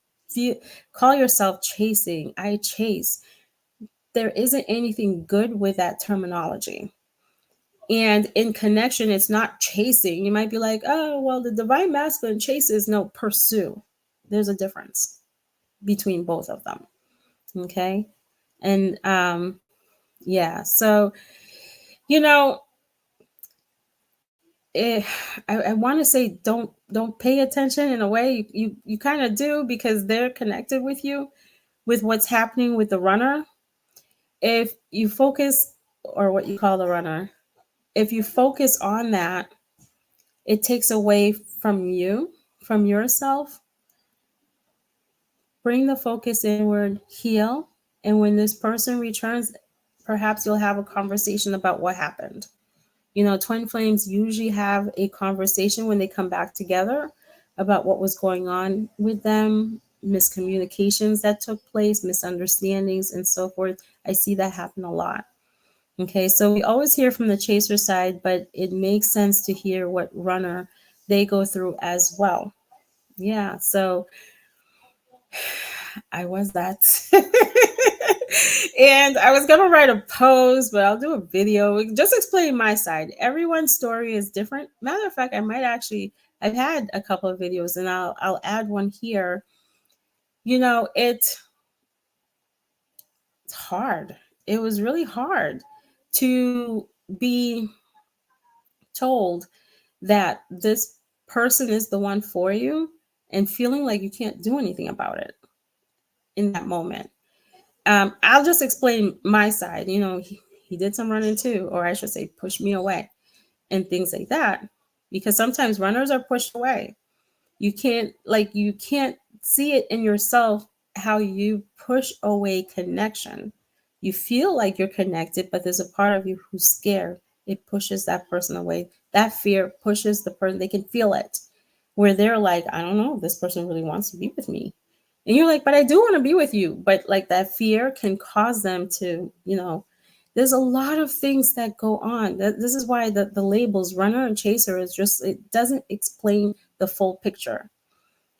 call yourself chasing, I chase, there isn't anything good with that terminology. And in connection, it's not chasing. You might be like, oh, well, the divine masculine chases. No, pursue. There's a difference between both of them. Okay. And yeah, so, you know, I want to say don't pay attention. In a way, you kind of do, because they're connected with you, with what's happening with the runner. If you focus, or what you call the runner, if you focus on that, it takes away from you, from yourself. Bring the focus inward, heal, and when this person returns, perhaps you'll have a conversation about what happened. Twin flames usually have a conversation when they come back together about what was going on with them, miscommunications that took place, misunderstandings, and so forth. I see that happen a lot. Okay, so we always hear from the chaser side, but it makes sense to hear what runner they go through as well. Yeah, so I was that. And I was going to write a post, but I'll do a video. Just explain my side. Everyone's story is different. Matter of fact, I've had a couple of videos, and I'll add one here. It's hard. It was really hard to be told that this person is the one for you and feeling like you can't do anything about it in that moment. I'll just explain my side. He did some running too, or I should say push me away and things like that, because sometimes runners are pushed away. You can't see it in yourself, how you push away connection. You feel like you're connected, but there's a part of you who's scared. It pushes that person away. That fear pushes the person. They can feel it, where they're like, I don't know if this person really wants to be with me. And you're like, but I do want to be with you. But like, that fear can cause them to, there's a lot of things that go on. This is why the labels runner and chaser is just, it doesn't explain the full picture.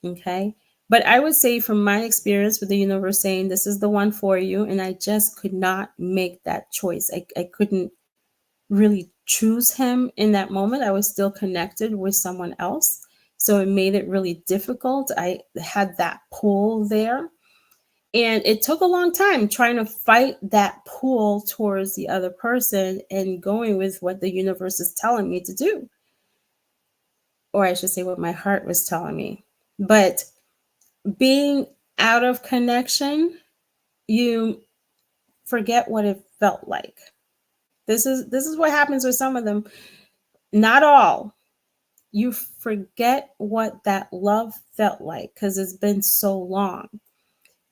Okay. But I would say, from my experience with the universe saying this is the one for you, and I just could not make that choice. I couldn't really choose him in that moment. I was still connected with someone else. So it made it really difficult. I had that pull there. And it took a long time trying to fight that pull towards the other person and going with what the universe is telling me to do. Or I should say what my heart was telling me. But being out of connection, you forget what it felt like. This is what happens with some of them. Not all. You forget what that love felt like, because it's been so long.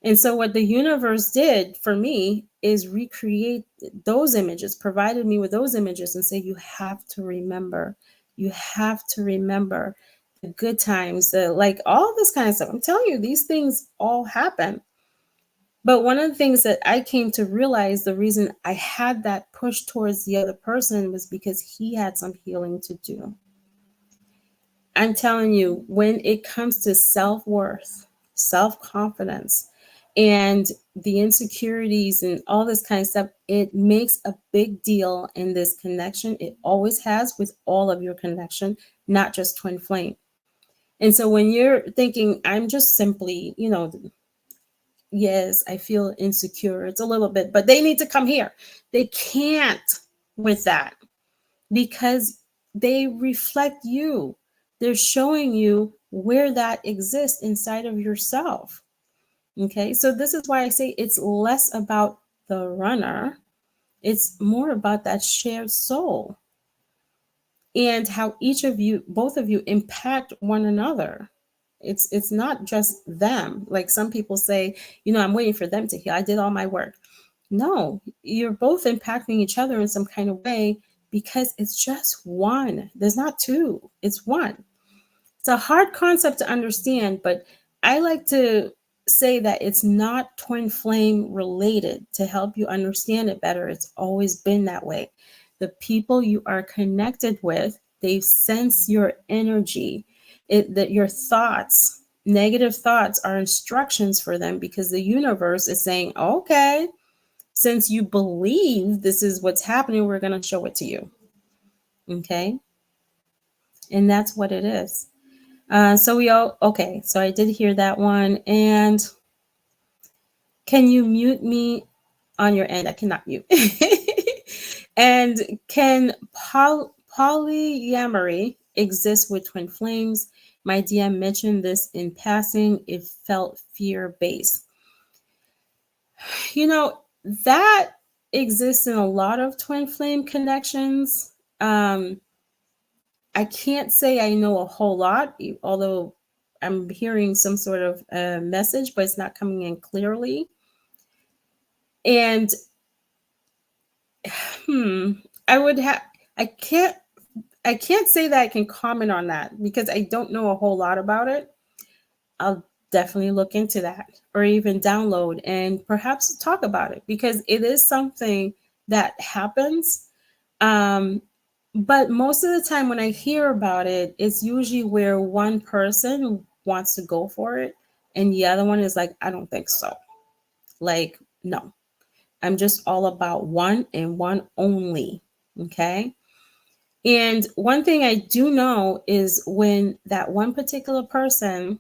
And so what the universe did for me is recreate those images, provided me with those images, and say, you have to remember. You have to remember the good times, like all this kind of stuff. I'm telling you, these things all happen. But one of the things that I came to realize, the reason I had that push towards the other person, was because he had some healing to do. I'm telling you, when it comes to self-worth, self-confidence, and the insecurities and all this kind of stuff, it makes a big deal in this connection. It always has with all of your connection, not just twin flame. And so when you're thinking, I'm just simply, yes, I feel insecure. It's a little bit, but they need to come here. They can't with that. because they reflect you. They're showing you where that exists inside of yourself. Okay, so this is why I say it's less about the runner, it's more about that shared soul and how each of you, both of you, impact one another. It's not just them. Like some people say, I'm waiting for them to heal. I did all my work. No, you're both impacting each other in some kind of way because it's just one. There's not two, it's one. It's a hard concept to understand, but I like to say that it's not twin flame related to help you understand it better. It's always been that way. The people you are connected with, they sense your energy. That your thoughts, negative thoughts, are instructions for them because the universe is saying, okay, since you believe this is what's happening, we're going to show it to you. Okay. And that's what it is. Okay, so I did hear that one. And can you mute me on your end? I cannot mute. And can polyamory exist with twin flames? My DM mentioned this in passing. It felt fear-based. That exists in a lot of twin flame connections. I can't say I know a whole lot, although I'm hearing some sort of message, but it's not coming in clearly. And I can't say that I can comment on that because I don't know a whole lot about it. I'll definitely look into that or even download and perhaps talk about it because it is something that happens. But most of the time when I hear about it, it's usually where one person wants to go for it and the other one is like, I don't think so. Like, no, I'm just all about one and one only. Okay. And one thing I do know is when that one particular person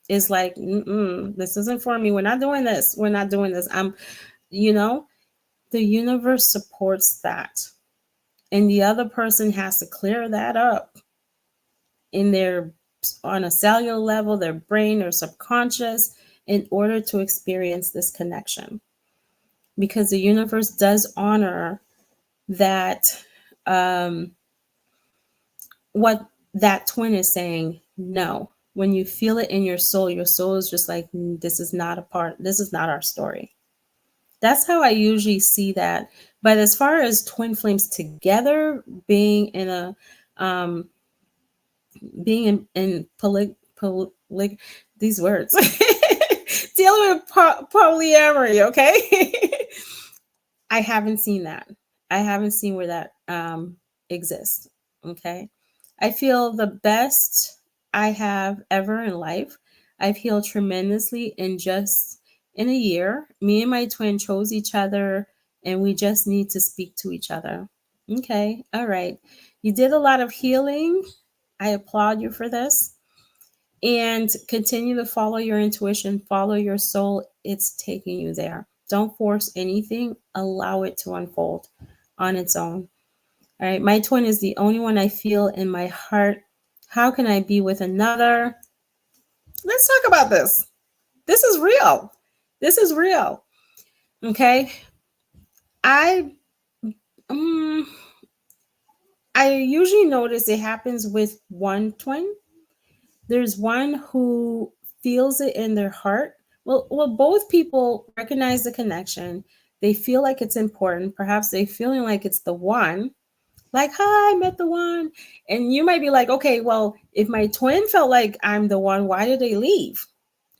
is like, this isn't for me. We're not doing this. We're not doing this. The universe supports that. And the other person has to clear that up on a cellular level, their brain or subconscious, in order to experience this connection. Because the universe does honor that, what that twin is saying, no. When you feel it in your soul is just like, this is not our story. That's how I usually see that. But as far as twin flames together, being in a these words, dealing with polyamory, okay? I haven't seen that. I haven't seen where that exists, okay? I feel the best I have ever in life. I've healed tremendously in a year. Me and my twin chose each other and we just need to speak to each other. Okay, all right. You did a lot of healing. I applaud you for this. And continue to follow your intuition, follow your soul. It's taking you there. Don't force anything. Allow it to unfold on its own. All right. My twin is the only one I feel in my heart. How can I be with another? Let's talk about this. This is real. This is real. Okay. I usually notice it happens with one twin. There's one who feels it in their heart. Well, both people recognize the connection. They feel like it's important. Perhaps they feeling like it's the one. Like, hi, I met the one. And you might be like, okay, well, if my twin felt like I'm the one, why did they leave?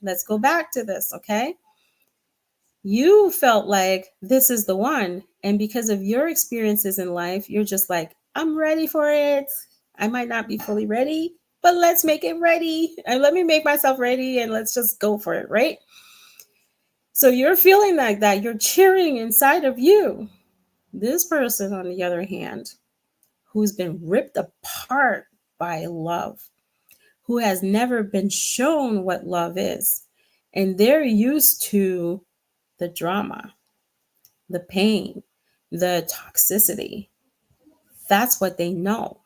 Let's go back to this, okay? You felt like this is the one. And because of your experiences in life, you're just like, I'm ready for it. I might not be fully ready, but let's make it ready. And let me make myself ready and let's just go for it, right? So you're feeling like that. You're cheering inside of you. This person, on the other hand, who's been ripped apart by love, who has never been shown what love is, and they're used to the drama, the pain, the toxicity. That's what they know.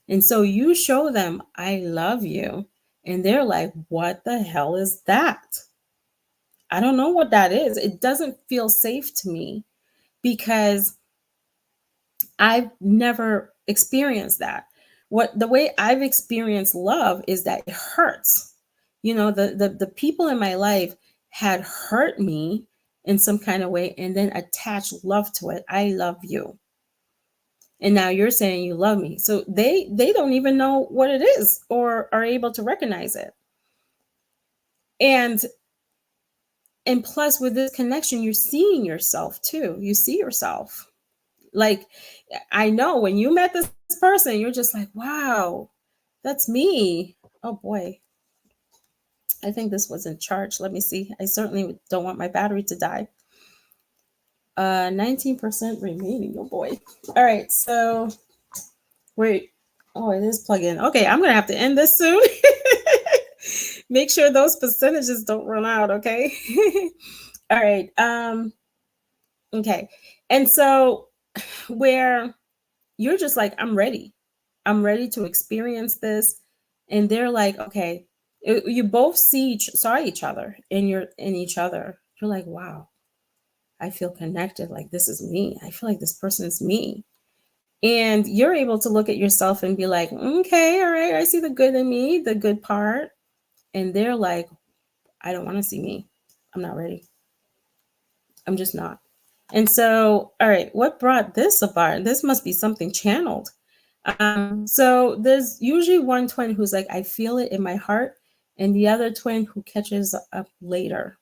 And so you show them, I love you. And they're like, what the hell is that? I don't know what that is. It doesn't feel safe to me because I've never experienced that. What the way I've experienced love is that it hurts. The people in my life had hurt me in some kind of way and then attached love to it. I love you. And now you're saying you love me. So they don't even know what it is or are able to recognize it. And plus with this connection, you're seeing yourself too. You see yourself. Like, I know when you met this person, you're just like, wow, that's me. Oh boy. I think this was in charge. Let me see. I certainly don't want my battery to die. 19% remaining. Oh boy. All right. So wait. Oh, it is plug in. Okay. I'm going to have to end this soon. Make sure those percentages don't run out. Okay. All right. Okay. And so where you're just like, I'm ready to experience this. And they're like, okay, you both saw each other and you're in each other. You're like, wow, I feel connected. Like, this is me. I feel like this person is me. And you're able to look at yourself and be like, okay, all right, I see the good in me, the good part. And they're like, I don't want to see me. I'm not ready. I'm just not. And so, all right, what brought this about? This must be something channeled. So there's usually one twin who's like, I feel it in my heart, and the other twin who catches up later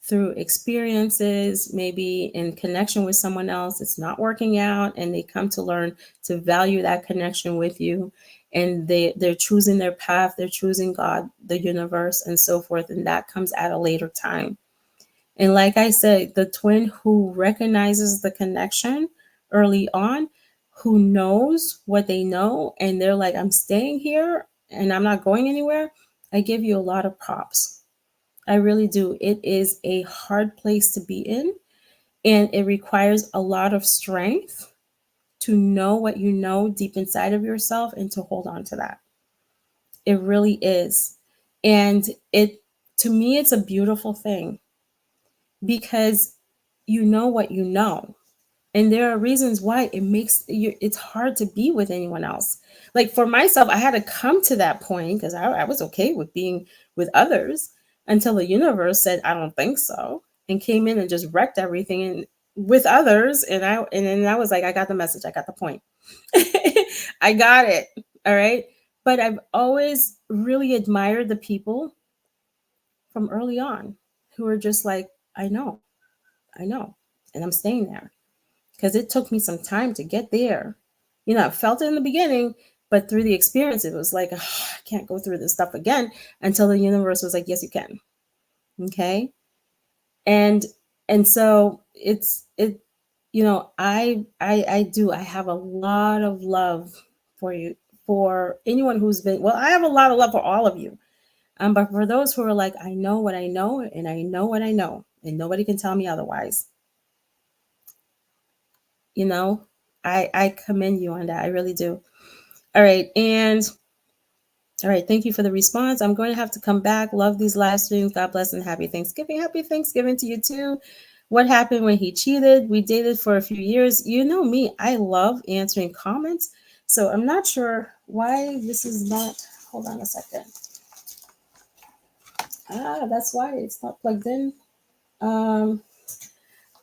through experiences, maybe in connection with someone else. It's not working out, and they come to learn to value that connection with you. And they're choosing their path, they're choosing God, the universe, and so forth. And that comes at a later time. And like I said, the twin who recognizes the connection early on, who knows what they know, and they're like, I'm staying here and I'm not going anywhere, I give you a lot of props. I really do. It is a hard place to be in, and it requires a lot of strength to know what you know deep inside of yourself and to hold on to that. It really is. And to me, it's a beautiful thing because you know what you know. And there are reasons why it's hard to be with anyone else. Like for myself, I had to come to that point because I was okay with being with others until the universe said, I don't think so, and came in and just wrecked everything and with others. And then I was like, I got the message. I got the point. I got it. All right. But I've always really admired the people from early on who are just like, I know, and I'm staying there. Because it took me some time to get there. I felt it in the beginning, but through the experience, it was like, oh, I can't go through this stuff again until the universe was like, yes, you can. Okay. And so I have a lot of love for you, for anyone who's I have a lot of love for all of you. But for those who are like, I know what I know, and I know what I know, and nobody can tell me otherwise. I commend you on that. I really do. All right. Thank you for the response. I'm going to have to come back. Love these live streams. God bless and happy Thanksgiving. Happy Thanksgiving to you too. What happened when he cheated? We dated for a few years. You know me, I love answering comments. So I'm not sure why this is not. Hold on a second. That's why it's not plugged in.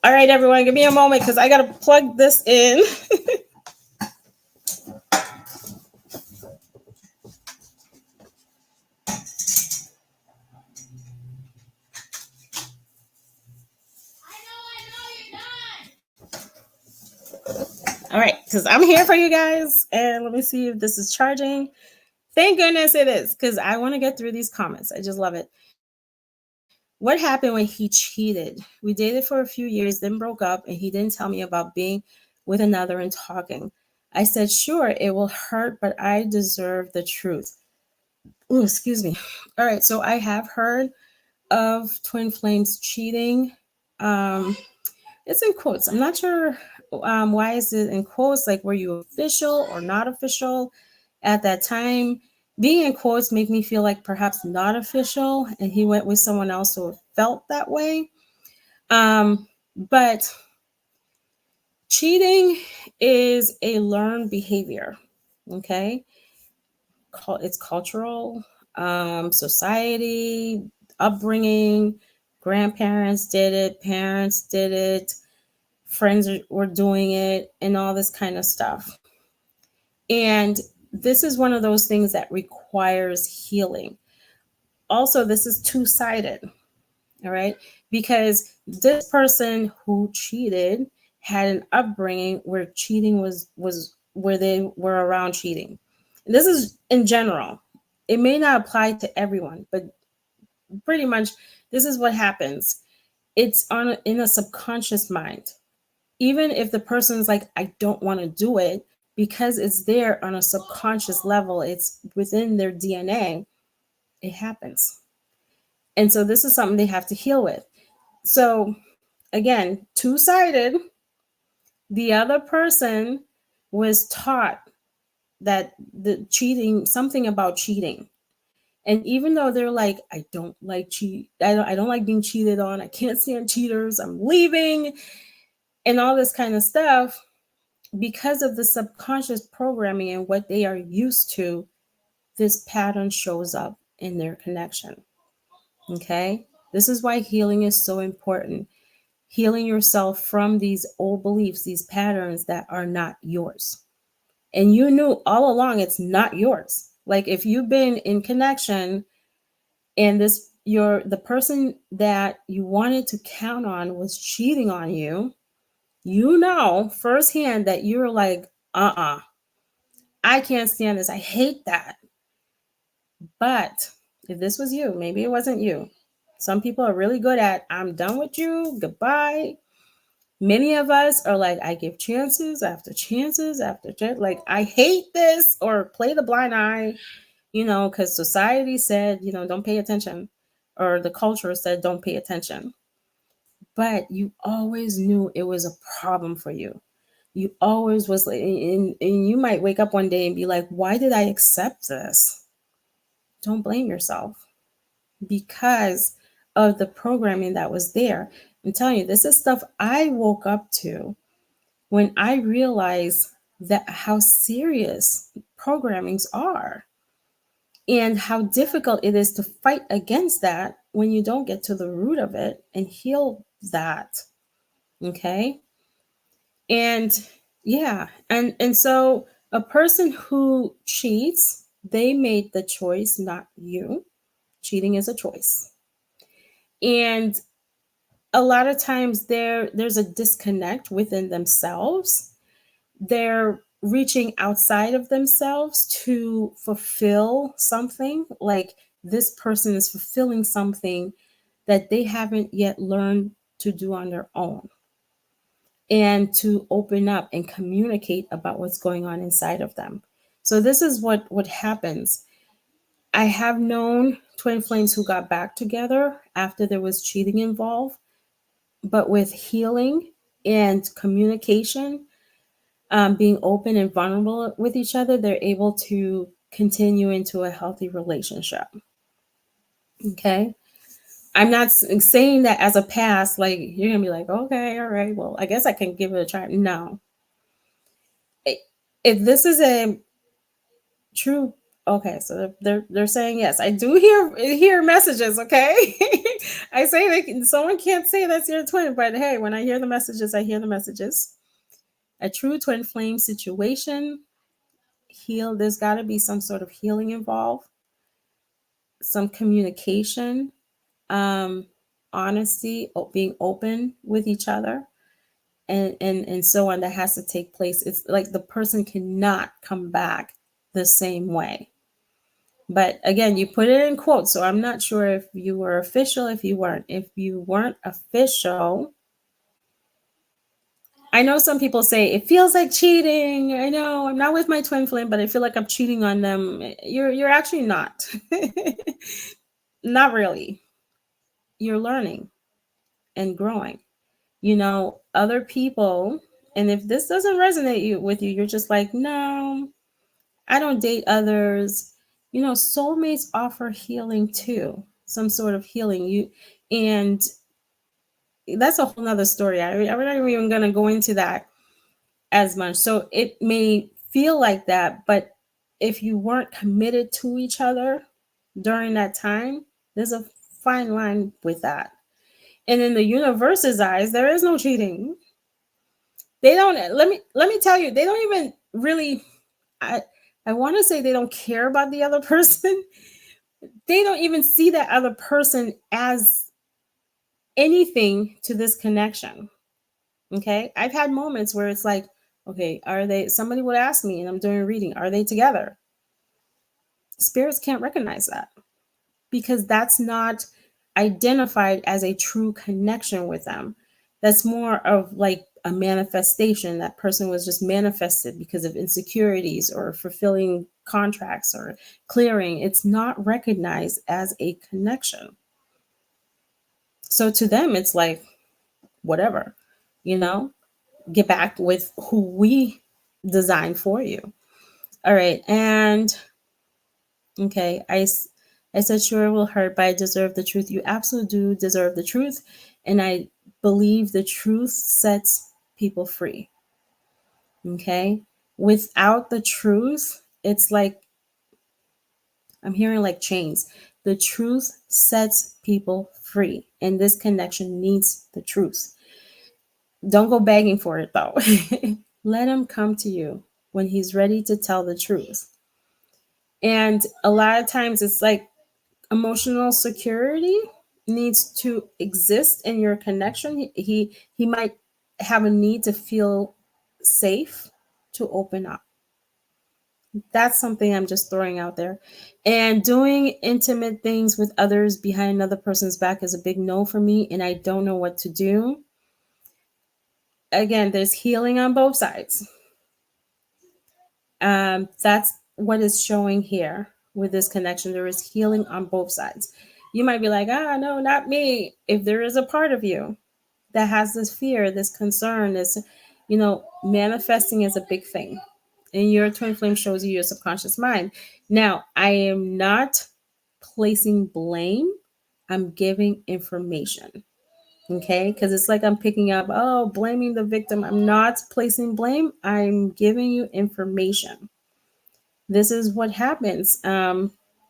All right, everyone, give me a moment because I got to plug this in. All right, because I'm here for you guys. And let me see if this is charging. Thank goodness it is, because I want to get through these comments. I just love it. What happened when he cheated? We dated for a few years, then broke up, and he didn't tell me about being with another and talking. I said, sure, it will hurt, but I deserve the truth. Oh, excuse me. All right, so I have heard of twin flames cheating. It's in quotes. I'm not sure why is it in quotes? Like, were you official or not official at that time? Being in quotes make me feel like perhaps not official, and he went with someone else who felt that way. But cheating is a learned behavior. Okay, it's cultural, society, upbringing. Grandparents did it, parents did it, friends were doing it, and all this kind of stuff. And this is one of those things that requires healing. Also, this is two-sided, all right? Because this person who cheated had an upbringing where cheating was where they were around cheating. And this is in general. It may not apply to everyone, but pretty much this is what happens. It's in a subconscious mind. Even if the person's like, I don't want to do it, because it's there on a subconscious level, it's within their DNA, it happens. And so this is something they have to heal with. So again, two-sided. The other person was taught that the cheating, something about cheating. And even though they're like, I don't like I don't like being cheated on, I can't stand cheaters, I'm leaving, and all this kind of stuff, because of the subconscious programming and what they are used to, this pattern shows up in their connection. Okay? This is why healing is so important. Healing yourself from these old beliefs, these patterns that are not yours. And you knew all along it's not yours. Like, if you've been in connection and the person that you wanted to count on was cheating on you, you know firsthand that you're like, I can't stand this. I hate that. But if this was you, maybe it wasn't you. Some people are really good at, I'm done with you, goodbye. Many of us are like, I give chances after chances after chances. Like, I hate this, or play the blind eye, because society said, don't pay attention, or the culture said, don't pay attention. But you always knew it was a problem for you. You always was like, and you might wake up one day and be like, why did I accept this? Don't blame yourself, because of the programming that was there. I'm telling you, this is stuff I woke up to when I realized that how serious programmings are and how difficult it is to fight against that when you don't get to the root of it and heal that. Okay. And yeah, and so a person who cheats, they made the choice, not you. Cheating is a choice. And a lot of times there's a disconnect within themselves. They're reaching outside of themselves to fulfill something. Like, this person is fulfilling something that they haven't yet learned to do on their own, and to open up and communicate about what's going on inside of them. So this is what happens. I have known twin flames who got back together after there was cheating involved, but with healing and communication, being open and vulnerable with each other, they're able to continue into a healthy relationship. Okay. I'm not saying that as a pass, like, you're going to be like, okay, all right, well, I guess I can give it a try. No. If this is a true, okay, so they're saying yes. I do hear messages, okay? I say that someone can't say that's your twin, but hey, when I hear the messages, I hear the messages. A true twin flame situation, there's got to be some sort of healing involved, some communication, honesty, being open with each other, and so on, that has to take place. It's like the person cannot come back the same way. But again, you put it in quotes, so I'm not sure if you were official, if you weren't. If you weren't official, I know some people say it feels like cheating. I know I'm not with my twin flame, but I feel like I'm cheating on them. You're actually not. Not really. You're learning and growing. Other people And if this doesn't resonate with you, you're just like, no, I don't date others. You know, soulmates offer healing too, some sort of healing. And that's a whole nother story. I'm not even going to go into that as much. So it may feel like that, but if you weren't committed to each other during that time, there's a fine line with that. And in the universe's eyes, there is no cheating. They don't, let me tell you, they don't even really, I want to say they don't care about the other person. They don't even see that other person as anything to this connection. Okay. I've had moments where it's like, okay, somebody would ask me and I'm doing a reading, are they together? Spirits can't recognize that because that's not identified as a true connection with them. That's more of like a manifestation. That person was just manifested because of insecurities or fulfilling contracts or clearing. It's not recognized as a connection. So to them, it's like, whatever, you know, get back with who we designed for you. All right. And okay, I said, sure, it will hurt, but I deserve the truth. You absolutely do deserve the truth. And I believe the truth sets people free. Okay. Without the truth, it's like, I'm hearing like chains. The truth sets people free. And this connection needs the truth. Don't go begging for it though. Let him come to you when he's ready to tell the truth. And a lot of times it's like emotional security needs to exist in your connection. He might have a need to feel safe to open up. That's something I'm just throwing out there. And doing intimate things with others behind another person's back is a big no for me, and I don't know what to do. Again, there's healing on both sides. That's what is showing here with this connection. There is healing on both sides. You might be like, no, not me. If there is a part of you that has this fear, this concern, this, manifesting is a big thing. And your twin flame shows you your subconscious mind. Now, I am not placing blame. I'm giving information. Okay. Because it's like I'm picking up, blaming the victim. I'm not placing blame. I'm giving you information. This is what happens.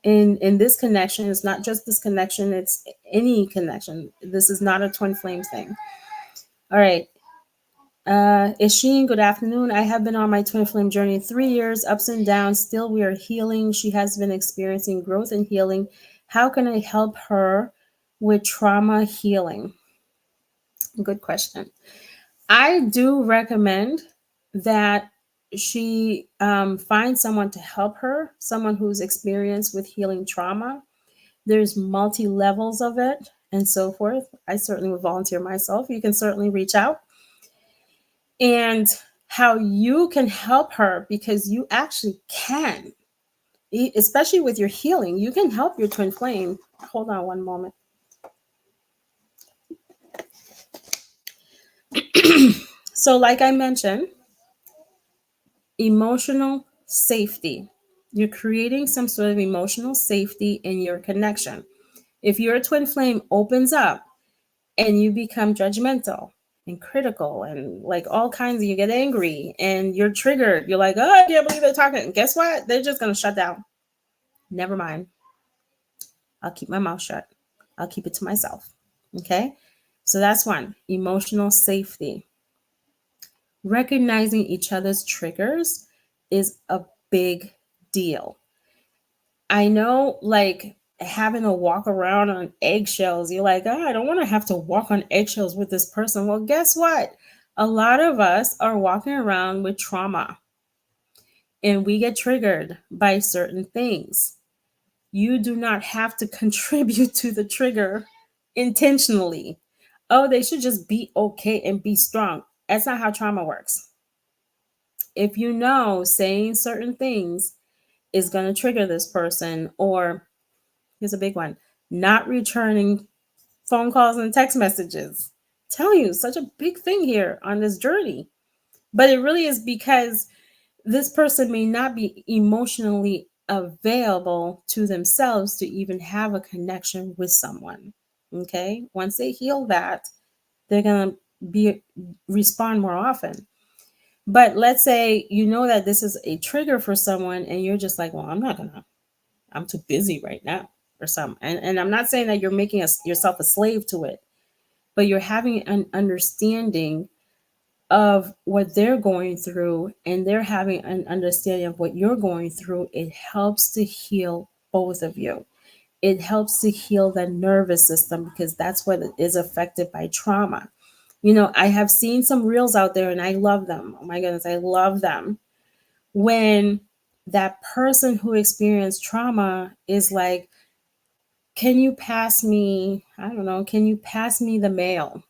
In this connection, it's not just this connection, it's any connection. This is not a twin flame thing. All right. 𝐏𝐫𝐞𝐩𝐚, good afternoon. I have been on my twin flame journey 3 years, ups and downs. Still, we are healing. She has been experiencing growth and healing. How can I help her with trauma healing? Good question. I do recommend that she find someone to help her, someone who's experienced with healing trauma. There's multi-levels of it and so forth. I certainly would volunteer myself. You can certainly reach out. And how you can help her, because you actually can, especially with your healing, you can help your twin flame. Hold on one moment. So like I mentioned, emotional safety. You're creating some sort of emotional safety in your connection. If your twin flame opens up and you become judgmental and critical and like all kinds of, you get angry and you're triggered, you're like, oh, I can't believe they're talking. And guess what? They're just going to shut down. Never mind. I'll keep my mouth shut. I'll keep it to myself. Okay. So that's one, emotional safety. Recognizing each other's triggers is a big deal. I know, like, having to walk around on eggshells, you're like, I don't want to have to walk on eggshells with this person. Well, guess what? A lot of us are walking around with trauma and we get triggered by certain things. You do not have to contribute to the trigger intentionally. Oh, they should just be okay and be strong. That's not how trauma works. If you know saying certain things is going to trigger this person, or here's a big one, not returning phone calls and text messages. Tell you, such a big thing here on this journey. But it really is because this person may not be emotionally available to themselves to even have a connection with someone. Okay? Once they heal that, they're going to be respond more often. But let's say you know that this is a trigger for someone and you're just like, well, I'm too busy right now or something. And I'm not saying that you're making yourself a slave to it, but you're having an understanding of what they're going through and they're having an understanding of what you're going through. It helps to heal both of you. It helps to heal the nervous system because that's what is affected by trauma. You know, I have seen some reels out there and I love them. Oh my goodness, I love them. When that person who experienced trauma is like, can you pass me, I don't know, can you pass me the mail?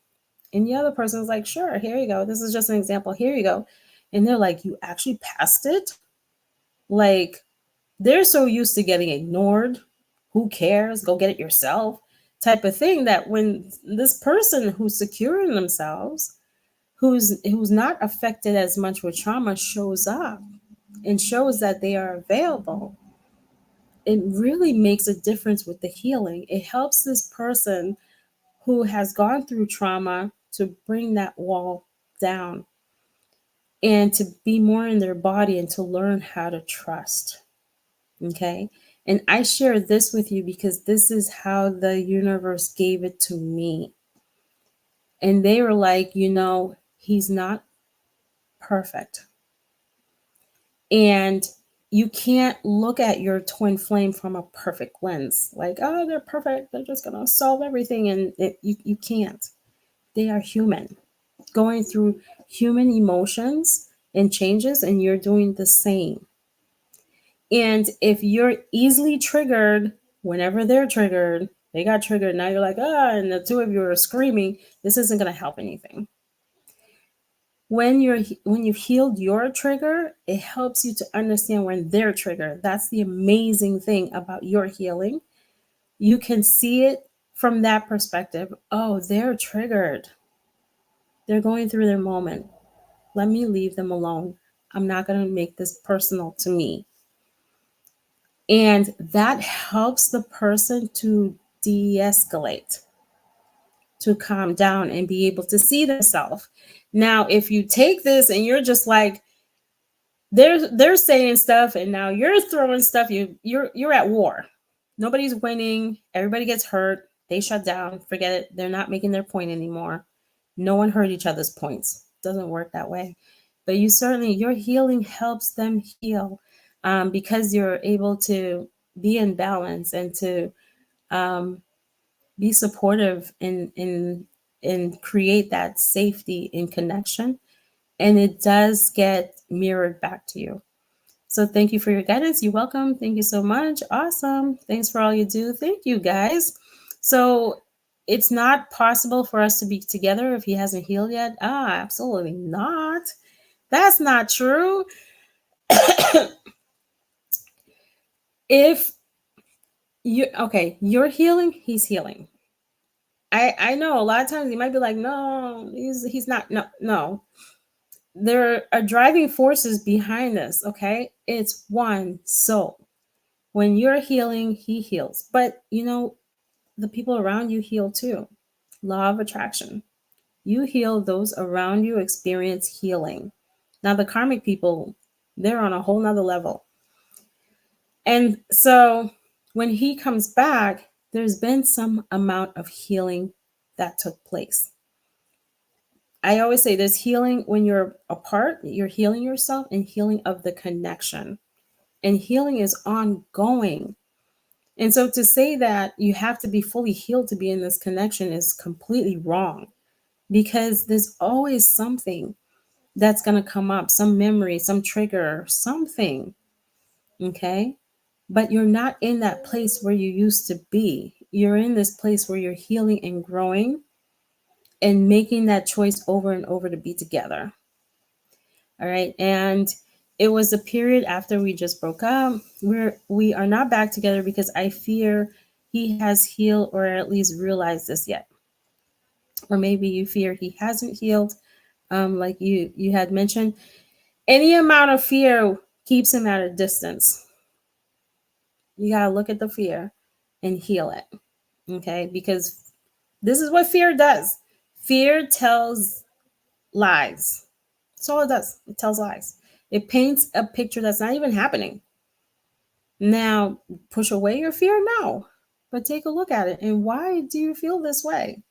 And the other person is like, sure, here you go. This is just an example. Here you go. And they're like, you actually passed it? Like, they're so used to getting ignored. Who cares? Go get it yourself type of thing, that when this person who's secure in themselves, who's not affected as much with trauma, shows up and shows that they are available, it really makes a difference with the healing. It helps this person who has gone through trauma to bring that wall down and to be more in their body and to learn how to trust. Okay. And I share this with you because this is how the universe gave it to me. And they were like, you know, he's not perfect. And you can't look at your twin flame from a perfect lens. Like, oh, they're perfect. They're just going to solve everything. And you can't. They are human, going through human emotions and changes, and you're doing the same. And if you're easily triggered, whenever they're triggered, they got triggered, now you're like, ah, and the two of you are screaming, this isn't going to help anything. When you've healed your trigger, it helps you to understand when they're triggered. That's the amazing thing about your healing. You can see it from that perspective. Oh, they're triggered. They're going through their moment. Let me leave them alone. I'm not going to make this personal to me. And that helps the person to de-escalate, to calm down and be able to see themselves. Now, if you take this and you're just like, they're saying stuff and now you're throwing stuff, you're at war. Nobody's winning. Everybody gets hurt. They shut down. Forget it. They're not making their point anymore. No one heard each other's points. It doesn't work that way. But your healing helps them heal, because you're able to be in balance and to be supportive and create that safety and connection. And it does get mirrored back to you. So thank you for your guidance. You're welcome. Thank you so much. Awesome. Thanks for all you do. Thank you, guys. So it's not possible for us to be together if he hasn't healed yet. Absolutely not. That's not true. If you're healing, he's healing. I know a lot of times you might be like, no, he's not. No. There are driving forces behind this. Okay. It's one soul. When you're healing, he heals. But the people around you heal too. Law of attraction. You heal, those around you experience healing. Now the karmic people, they're on a whole nother level. And so when he comes back, there's been some amount of healing that took place. I always say there's healing when you're apart, you're healing yourself, and healing of the connection. And healing is ongoing. And so to say that you have to be fully healed to be in this connection is completely wrong, because there's always something that's going to come up, some memory, some trigger, something. Okay. But you're not in that place where you used to be. You're in this place where you're healing and growing and making that choice over and over to be together. All right. And it was a period after we just broke up. We are not back together because I fear he has healed or at least realized this yet. Or maybe you fear he hasn't healed, like you had mentioned, any amount of fear keeps him at a distance. You got to look at the fear and heal it. Okay? Because this is what fear does. Fear tells lies. That's all it does. It tells lies. It paints a picture that's not even happening. Now, push away your fear? No. But take a look at it. And why do you feel this way?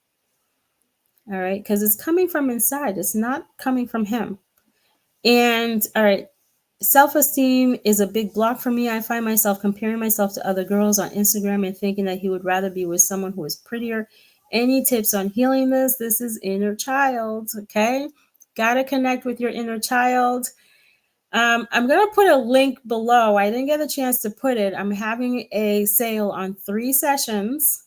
All right? Because it's coming from inside, it's not coming from him. And all right, self-esteem is a big block for me. I find myself comparing myself to other girls on Instagram and thinking that he would rather be with someone who is prettier. Any tips on healing this? This is inner child, okay? Got to connect with your inner child. I'm going to put a link below. I didn't get a chance to put it. I'm having a sale on 3 sessions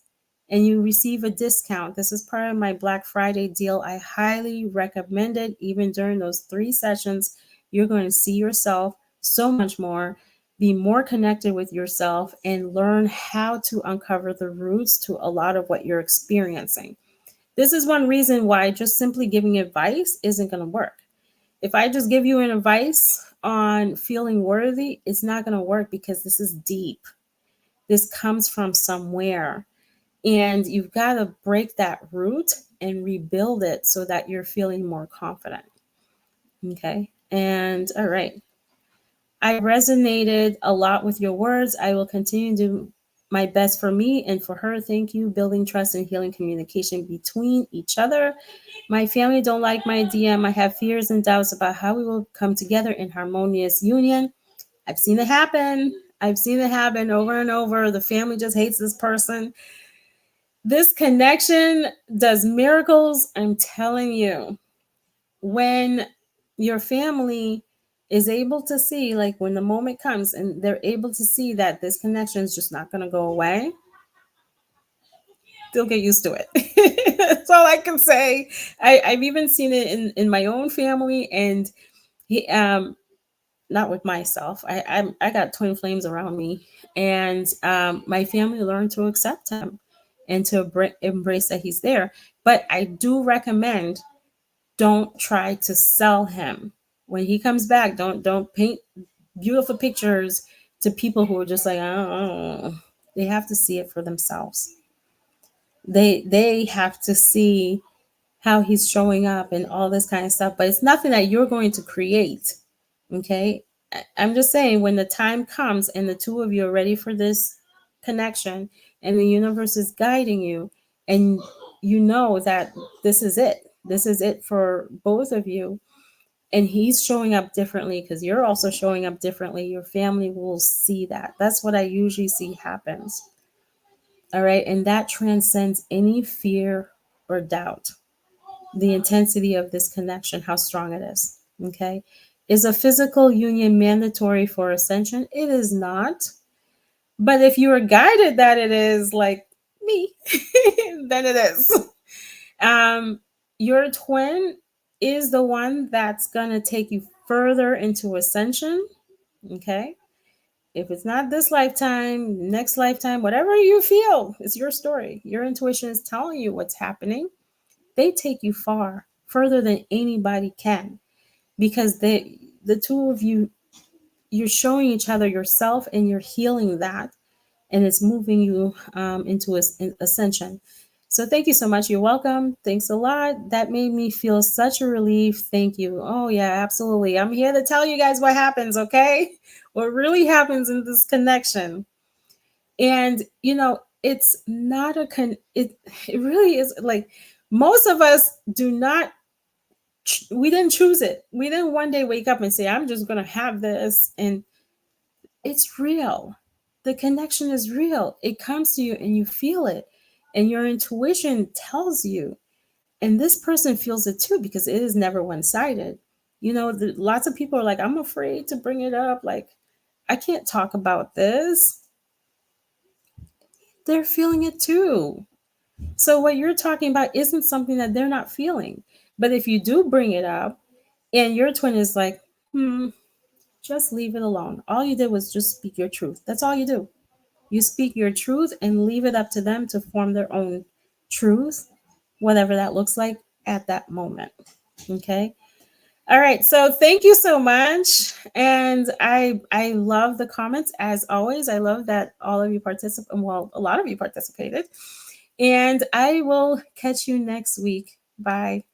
and you receive a discount. This is part of my Black Friday deal. I highly recommend it. Even during those 3 sessions, you're going to see yourself so much more, be more connected with yourself, and learn how to uncover the roots to a lot of what you're experiencing. This is one reason why just simply giving advice isn't going to work. If I just give you an advice on feeling worthy, it's not going to work because this is deep. This comes from somewhere. And you've got to break that root and rebuild it so that you're feeling more confident. Okay. And all right. I resonated a lot with your words. I will continue to do my best for me and for her. Thank you. Building trust and healing communication between each other. My family don't like my DM. I have fears and doubts about how we will come together in harmonious union. I've seen it happen. I've seen it happen over and over. The family just hates this person. This connection does miracles. I'm telling you, when your family is able to see, like when the moment comes and they're able to see that this connection is just not going to go away, they'll get used to it. That's all I can say. I've even seen it in my own family, and he, not with myself. I got twin flames around me, and my family learned to accept him and to embrace that he's there. But I do recommend, don't try to sell him when he comes back. Don't paint beautiful pictures to people who are just like, oh. They have to see it for themselves. They have to see how he's showing up and all this kind of stuff. But it's nothing that you're going to create. Okay. I'm just saying, when the time comes and the two of you are ready for this connection and the universe is guiding you, and you know that this is it for both of you, and he's showing up differently because you're also showing up differently, your family will see that. That's what I usually see happens. All right. And that transcends any fear or doubt. The intensity of this connection, how strong it is. Okay. Is a physical union mandatory for ascension? It is not. But if you are guided that it is, like me, then it is. Your twin is the one that's going to take you further into ascension. Okay. If it's not this lifetime, next lifetime, whatever you feel, it's your story. Your intuition is telling you what's happening. They take you far, further than anybody can, because the two of you, you're showing each other yourself and you're healing that, and it's moving you into ascension. So thank you so much. You're welcome. Thanks a lot. That made me feel such a relief. Thank you. Oh yeah, absolutely. I'm here to tell you guys what happens, okay? What really happens in this connection. And it's not it really is, like, most of us do not, we didn't choose it. We didn't one day wake up and say, I'm just going to have this. And it's real. The connection is real. It comes to you and you feel it. And your intuition tells you. And this person feels it too, because it is never one-sided. Lots of people are like, I'm afraid to bring it up. Like, I can't talk about this. They're feeling it too. So what you're talking about isn't something that they're not feeling. But if you do bring it up and your twin is like, just leave it alone. All you did was just speak your truth. That's all you do. You speak your truth and leave it up to them to form their own truth, whatever that looks like at that moment. Okay. All right. So thank you so much. And I love the comments as always. I love that all of you participate. Well, a lot of you participated. And I will catch you next week. Bye.